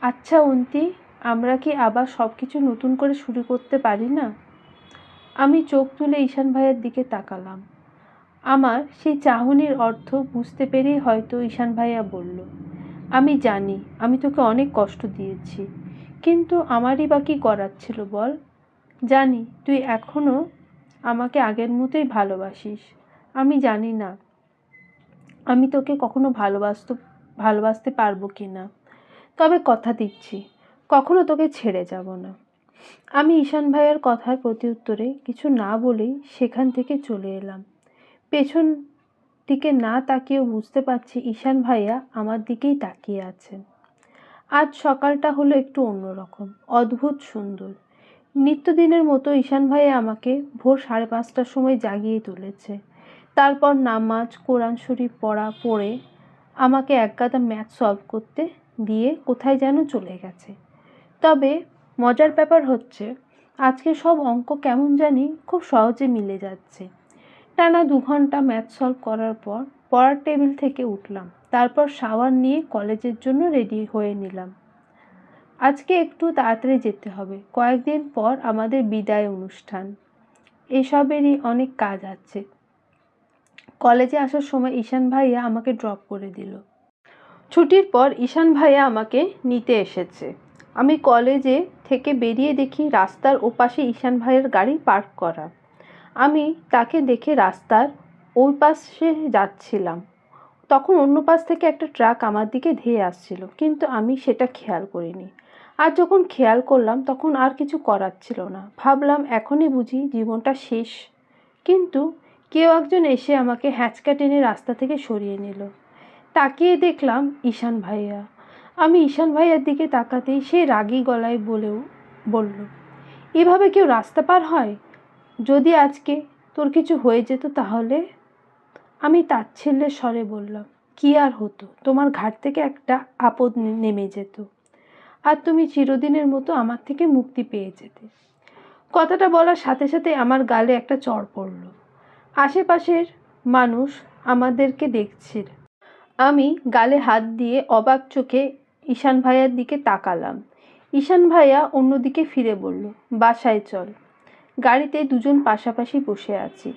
আচ্ছা অন্তি, আমরা কি আবার সব কিছু নতুন করে শুরু করতে পারি না? আমি চোখ তুলে ঈশান ভাইয়ের দিকে তাকালাম। আমার সেই চাহনির অর্থ বুঝতে পেরেই হয়তো ঈশান ভাইয়া বলল, আমি জানি আমি তোকে অনেক কষ্ট দিয়েছি, কিন্তু আমারই বা কি করার ছিল বল? জানি তুই এখনো আমাকে আগের মতোই ভালোবাসিস। আমি জানি না আমি তোকে কখনো ভালোবাসতে পারবো কি না, তবে কথা দিচ্ছি কখনো তোকে ছেড়ে যাব না। আমি ঈশান ভাইয়ের কথার প্রত্যুত্তরে কিছু না বলেই সেখান থেকে চলে এলাম। পেছন দিকে না তাকিয়েও বুঝতে পারছি ঈশান ভাইয়া আমার দিকেই তাকিয়ে আছেন। আজ সকালটা হলো একটু অন্যরকম, অদ্ভুত সুন্দর। নিত্যদিনের মতো ঈশান ভাইয়া আমাকে ভোর 5:30টার সময় জাগিয়ে তুলেছে। তারপর নামাজ, কোরআন শরীফ পড়ে আমাকে একগাদা ম্যাথ সলভ করতে দিয়ে কোথায় যেন চলে গেছে। তবে মজার ব্যাপার হচ্ছে আজকে সব অঙ্ক কেমন জানি খুব সহজে মিলে যাচ্ছে। টানা 2 ঘন্টা ম্যাথ সলভ করার পর পড়ার টেবিল থেকে উঠলাম। তারপর শাওয়ার নিয়ে কলেজের জন্য রেডি হয়ে নিলাম। আজকে একটু তাড়াতাড়ি যেতে হবে, কয়েকদিন পর আমাদের বিদায় অনুষ্ঠান। এসবেরই অনেক কাজ আছে। কলেজে আসার সময় ঈশান ভাইয়া আমাকে ড্রপ করে দিল। ছুটির পর ঈশান ভাইয়া আমাকে নিতে এসেছে। আমি কলেজে থেকে বেরিয়ে দেখি রাস্তার ওপাশে ঈশান ভাইয়ের গাড়ি পার্ক করা। আমি তাকে দেখে রাস্তার ওই পাশে যাচ্ছিলাম। তখন অন্য পাশ থেকে একটা ট্রাক আমার দিকে ধেয়ে আসছিল, কিন্তু আমি সেটা খেয়াল করিনি। আর যখন খেয়াল করলাম তখন আর কিছু করার ছিল না। ভাবলাম এখনই বুঝি জীবনটা শেষ। কিন্তু কেউ একজন এসে আমাকে হ্যাঁচকা টেনে রাস্তা থেকে সরিয়ে নিল। তাকিয়ে দেখলাম ঈশান ভাইয়া। আমি ঈশান ভাইয়ার দিকে তাকাতেই সে রাগী গলায় বলল, এভাবে কেউ রাস্তা পার হয়? যদি আজকে তোর কিছু হয়ে যেত তাহলে? আমি তাচ্ছিল্যের স্বরে বললাম, কি আর হতো, তোমার ঘাট থেকে একটা আপদ নেমে যেত, আর তুমি চিরদিনের মতো আমার থেকে মুক্তি পেয়ে যেতে। কথাটা বলার সাথে সাথে আমার গালে একটা চড় পড়ল। আশেপাশের মানুষ আমাদেরকে দেখছিল। আমি গালে হাত দিয়ে অবাক চোখে ঈশান ভাইয়ার দিকে তাকালাম। ঈশান ভাইয়া অন্যদিকে ফিরে বলল, বাসায় চল। গাড়িতে দুজন পাশাপাশি বসে আছি,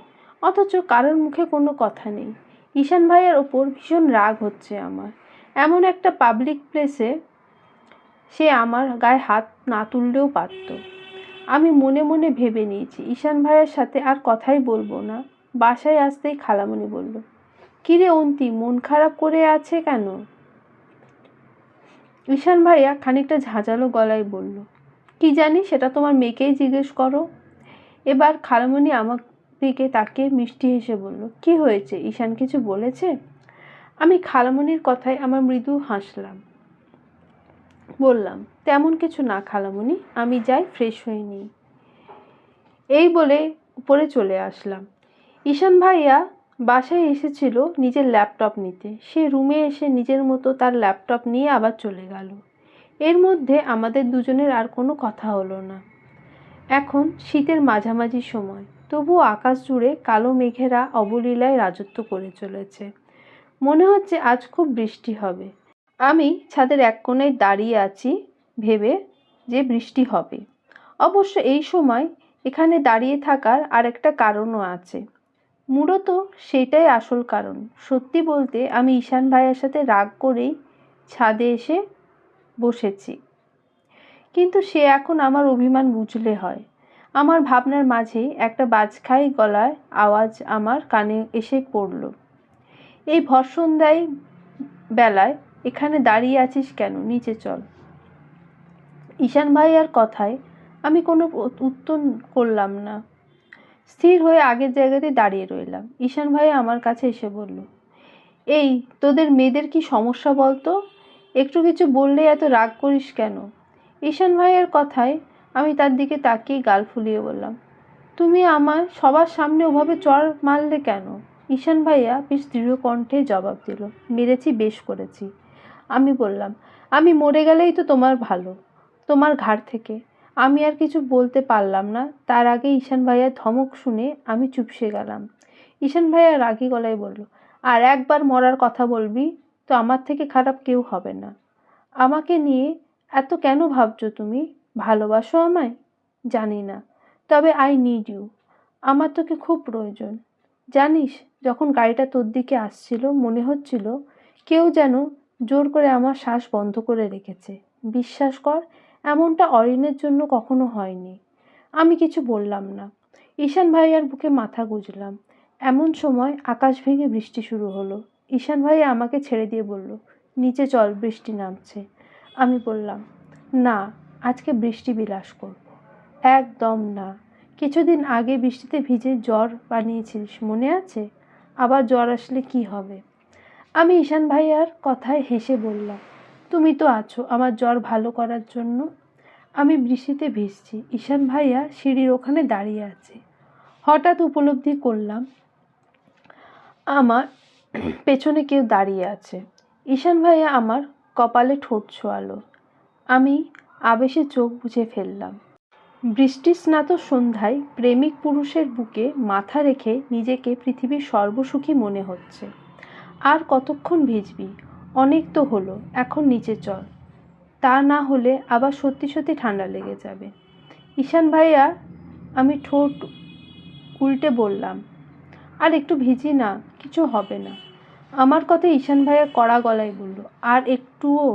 অথচ কারোর মুখে কোনো কথা নেই। ঈশান ভাইয়ের ওপর ভীষণ রাগ হচ্ছে আমার। এমন একটা পাবলিক প্লেসে সে আমার গায়ে হাত না তুললেও পারত। আমি মনে মনে ভেবে নিয়েছি ঈশান ভাইয়ের সাথে আর কথাই বলবো না। বাসায় আসতেই খালামণি বলল, কিরে অন্তি, মন খারাপ করে আছে কেন? ঈশান ভাইয়া খানিকটা ঝাঁঝালো গলায় বলল, কি জানি, সেটা তোমার মেয়েকেই জিজ্ঞেস করো। এবার খালামণি আমার দিকে তাকিয়ে মিষ্টি হেসে বলল, কি হয়েছে, ঈশান কিছু বলেছে? আমি খালামণির কথায় আমার মৃদু হাসলাম। বললাম, তেমন কিছু না খালামণি, আমি যাই ফ্রেশ হয়ে নিই। এই বলে উপরে চলে আসলাম। ঈশান ভাইয়া বাসায় এসেছিল নিজের ল্যাপটপ নিতে। সে রুমে এসে নিজের মতো তার ল্যাপটপ নিয়ে আবার চলে গেল। এর মধ্যে আমাদের দুজনের আর কোনো কথা হলো না। এখন শীতের মাঝামাঝি সময়, তবুও আকাশ জুড়ে কালো মেঘেরা অবলীলায় রাজত্ব করে চলেছে। মনে হচ্ছে আজ খুব বৃষ্টি হবে। আমি ছাদের এক কোণায় দাঁড়িয়ে আছি ভেবে যে বৃষ্টি হবে। অবশ্য এই সময় এখানে দাঁড়িয়ে থাকার আরেকটা কারণও আছে। মূলত সেটাই আসল কারণ। সত্যি বলতে আমি ঈশান ভাইয়ের সাথে রাগ করেই ছাদে এসে বসেছি। কিন্তু সে এখন আমার অভিমান বুঝলে হয়। আমার ভাবনার মাঝেই একটা বাজখাই গলার আওয়াজ আমার কানে এসে পড়ল, এই ভরসন্ধ্যায় বেলায় এখানে দাঁড়িয়ে আছিস কেন, নিচে চল। ঈশান ভাইয়ার কথায় আমি কোনো উত্তর করলাম না। স্থির হয়ে আগের জায়গাতে দাঁড়িয়ে রইলাম। ঈশান ভাইয়া আমার কাছে এসে বলল, এই তোদের মেয়েদের কি সমস্যা বলতো? একটু কিছু বললে এত রাগ করিস কেন? ঈশান ভাইয়ের কথায় আমি তার দিকে তাকিয়ে গাল ফুলিয়ে বললাম, তুমি আমায় সবার সামনে ওভাবে চড় মারলে কেন? ঈশান ভাইয়া বেশ দৃঢ় কণ্ঠে জবাব দিল, মেরেছি, বেশ করেছি। আমি বললাম, আমি মরে গেলেই তো তোমার ভালো, তোমার ঘাড় থেকে। আমি আর কিছু বলতে পারলাম না। তার আগে ঈশান ভাইয়ার ধমক শুনে আমি চুপসে গেলাম। ঈশান ভাইয়া রাগী গলায় বলল, আর একবার মরার কথা বলবি তো আমার থেকে খারাপ কেউ হবে না। আমাকে নিয়ে এত কেন ভাবছো তুমি? ভালোবাসো আমায়? জানি না, তবে আই নিড ইউ। আমার তোকে খুব প্রয়োজন। জানিস, যখন গাড়িটা তোর দিকে আসছিল মনে হচ্ছিল কেউ যেন জোর করে আমার শ্বাস বন্ধ করে রেখেছে। বিশ্বাস কর, এমনটা অরিনের জন্য কখনো হয়নি। আমি কিছু বললাম না। ঈশান ভাইয়ার বুকে মাথা গুঁজলাম। এমন সময় আকাশ ভেঙে বৃষ্টি শুরু হলো। ঈশান ভাইয়া আমাকে ছেড়ে দিয়ে বলল, নিচে চল, বৃষ্টি নামছে। আমি বললাম, না, আজকে বৃষ্টি বিলাস করব। একদম না। কিছুদিন আগে বৃষ্টিতে ভিজে জ্বর বানিয়েছিস, মনে আছে? আবার জ্বর আসলে কি হবে? আমি ঈশান ভাইয়ার কথায় হেসে বললাম, তুমি তো আছো আমার জ্বর ভালো করার জন্য। আমি বৃষ্টিতে ভিজছি। ঈশান ভাইয়া সিঁড়ির ওখানে দাঁড়িয়ে আছে। হঠাৎ উপলব্ধি করলাম আমার পেছনে কেউ দাঁড়িয়ে আছে। ঈশান ভাইয়া আমার কপালে ঠোঁট ছোঁয়ালো। আমি আবেশে চোখ বুজে ফেললাম। বৃষ্টিস্নাত সন্ধ্যায় প্রেমিক পুরুষের বুকে মাথা রেখে নিজেকে পৃথিবীর সর্বসুখী মনে হচ্ছে। আর কতক্ষণ ভিজবি? অনেক তো হলো, এখন নিচে চল। তা না হলে আবার সত্যি সত্যি ঠান্ডা লেগে যাবে। ঈশান ভাইয়া, আমি ঠোঁট উল্টে বললাম, আর একটু ভিজি না, কিছু হবে না। আমার কথায় ঈশান ভাইয়া কড়া গলায় বলল, আর একটুও?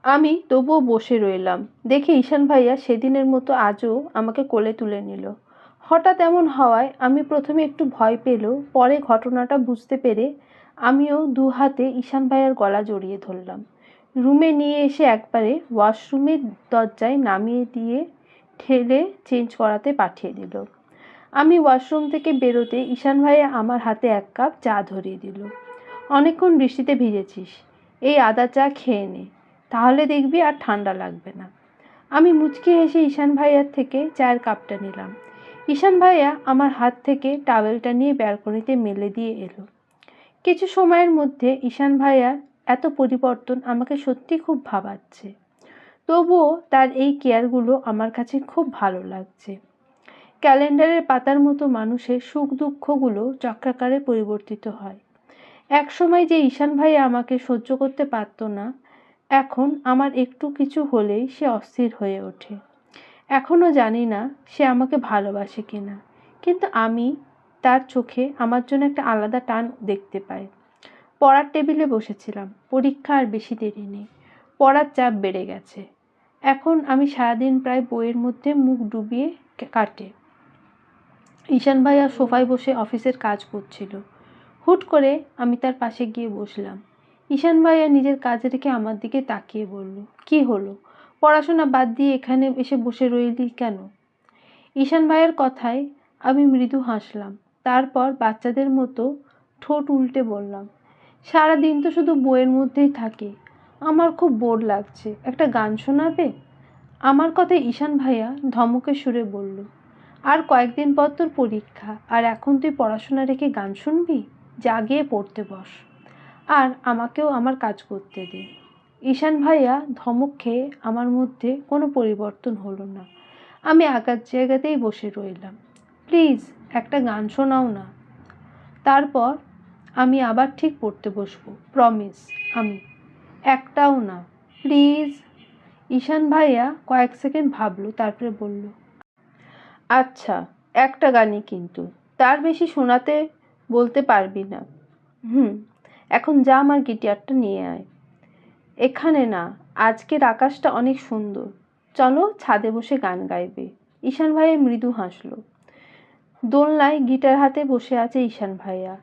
আমি তবুও বসে রইলাম। দেখে ঈশান ভাইয়া সেদিনের মতো আজও আমাকে কোলে তুলে নিল। হঠাৎ এমন হওয়ায় আমি প্রথমে একটু ভয় পেলেও পরে ঘটনাটা বুঝতে পেরে আমিও দু হাতে ঈশান ভাইয়ার গলা জড়িয়ে ধরলাম। রুমে নিয়ে এসে একবারে ওয়াশরুমের দরজায় নামিয়ে দিয়ে ঠেলে চেঞ্জ করাতে পাঠিয়ে দিল। আমি ওয়াশরুম থেকে বেরোতে ঈশান ভাইয়া আমার হাতে এক কাপ চা ধরিয়ে দিল। অনেকক্ষণ বৃষ্টিতে ভিজেছিস, এই আদা চা খেয়ে নে, তাহলে দেখবি আর ঠান্ডা লাগবে না। আমি মুচকি হেসে ঈশান ভাইয়ার থেকে চায়ের কাপটা নিলাম। ঈশান ভাইয়া আমার হাত থেকে টাওয়েলটা নিয়ে ব্যালকনিতে মেলে দিয়ে এলো। কিছু সময়ের মধ্যে ঈশান ভাইয়ার এত পরিবর্তন আমাকে সত্যি খুব ভাবাচ্ছে। তবুও তার এই কেয়ারগুলো আমার কাছে খুব ভালো লাগছে। ক্যালেন্ডারের পাতার মতো মানুষের সুখ দুঃখগুলো চক্রাকারে পরিবর্তিত হয়। এক সময় যে ঈশান ভাইয়া আমাকে সহ্য করতে পারত না, এখন আমার একটু কিছু হলেই সে অস্থির হয়ে ওঠে। এখনও জানি না সে আমাকে ভালোবাসে কিনা, কিন্তু আমি তার চোখে আমার জন্য একটা আলাদা টান দেখতে পাই। পড়ার টেবিলে বসেছিলাম। পরীক্ষা আর বেশি দেরি নেই। পড়ার চাপ বেড়ে গেছে। এখন আমি সারাদিন প্রায় বইয়ের মধ্যে মুখ ডুবিয়ে কাটে। ঈশান ভাইয়া সোফায় বসে অফিসের কাজ করছিল। হুট করে আমি তার পাশে গিয়ে বসলাম। ঈশান ভাইয়া নিজের কাজ রেখে আমার দিকে তাকিয়ে বলল, কি হলো? পড়াশোনা বাদ দিয়ে এখানে এসে বসে রইলি কেন? ঈশান ভাইয়ের কথায় আমি মৃদু হাসলাম। তারপর বাচ্চাদের মতো ঠোঁট উল্টে বললাম, সারাদিন তো শুধু বইয়ের মধ্যেই থাকি, আমার খুব বোর লাগছে, একটা গান শোনাবে? আমার কথায় ঈশান ভাইয়া ধমকে সুরে বলল, আর কয়েকদিন পর তোর পরীক্ষা, আর এখন তুই পড়াশোনা রেখে গান শুনবি? যা গিয়ে পড়তে বস, আর আমাকেও আমার কাজ করতে দে। ঈশান ভাইয়া ধমক খেয়ে আমার মধ্যে কোনো পরিবর্তন হলো না। আমি আগের জায়গাতেই বসে রইলাম। প্লিজ একটা গান শোনাও না। তারপর আমি আবার ঠিক পড়তে বসবো, প্রমিস। আমি, একটাও না প্লিজ। ঈশান ভাইয়া কয়েক সেকেন্ড ভাবলো, তারপরে বলল, আচ্ছা একটা গানই, কিন্তু তার বেশি শোনাতে বলতে পারবি না। এখন যা, আমার গিটারটা নিয়ে আয়। এখানে না, আজকের আকাশটা অনেক সুন্দর, চলো ছাদে বসে গান গাইবে। ঈশান ভাইয়া মৃদু হাসলো। দোলনায় গিটার হাতে বসে আছে ঈশান ভাইয়া,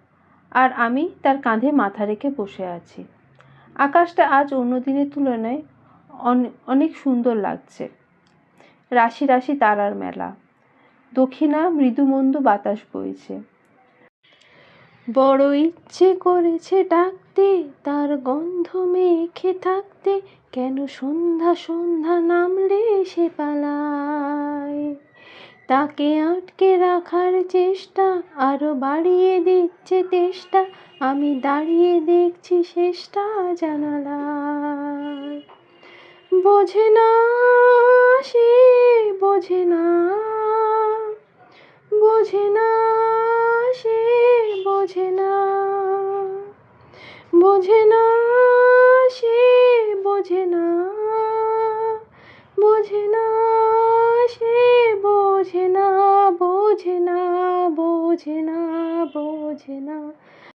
আর আমি তার কাঁধে মাথা রেখে বসে আছি। আকাশটা আজ অন্য দিনের তুলনায় অনেক সুন্দর লাগছে। রাশি রাশি তারার মেলা, দক্ষিণা মৃদুমন্দ বাতাস বইছে। বড় ইচ্ছে করেছে ডাকতে, তার গন্ধ মেখে থাকতে, কেন সন্ধ্যা সন্ধ্যা নামলে সে পালায়। তাকে আটকে রাখার চেষ্টা আরো বাড়িয়ে দিচ্ছে তেষ্টা, আমি দাঁড়িয়ে দেখছি শেষটা জানালায়। বোঝে না সে, বোঝে না, বোঝে না সে, বোঝে না, বোঝে না সে, বোঝে না, বোঝে না সে, বোঝে না, বোঝে না, বোঝে না, বোঝে না।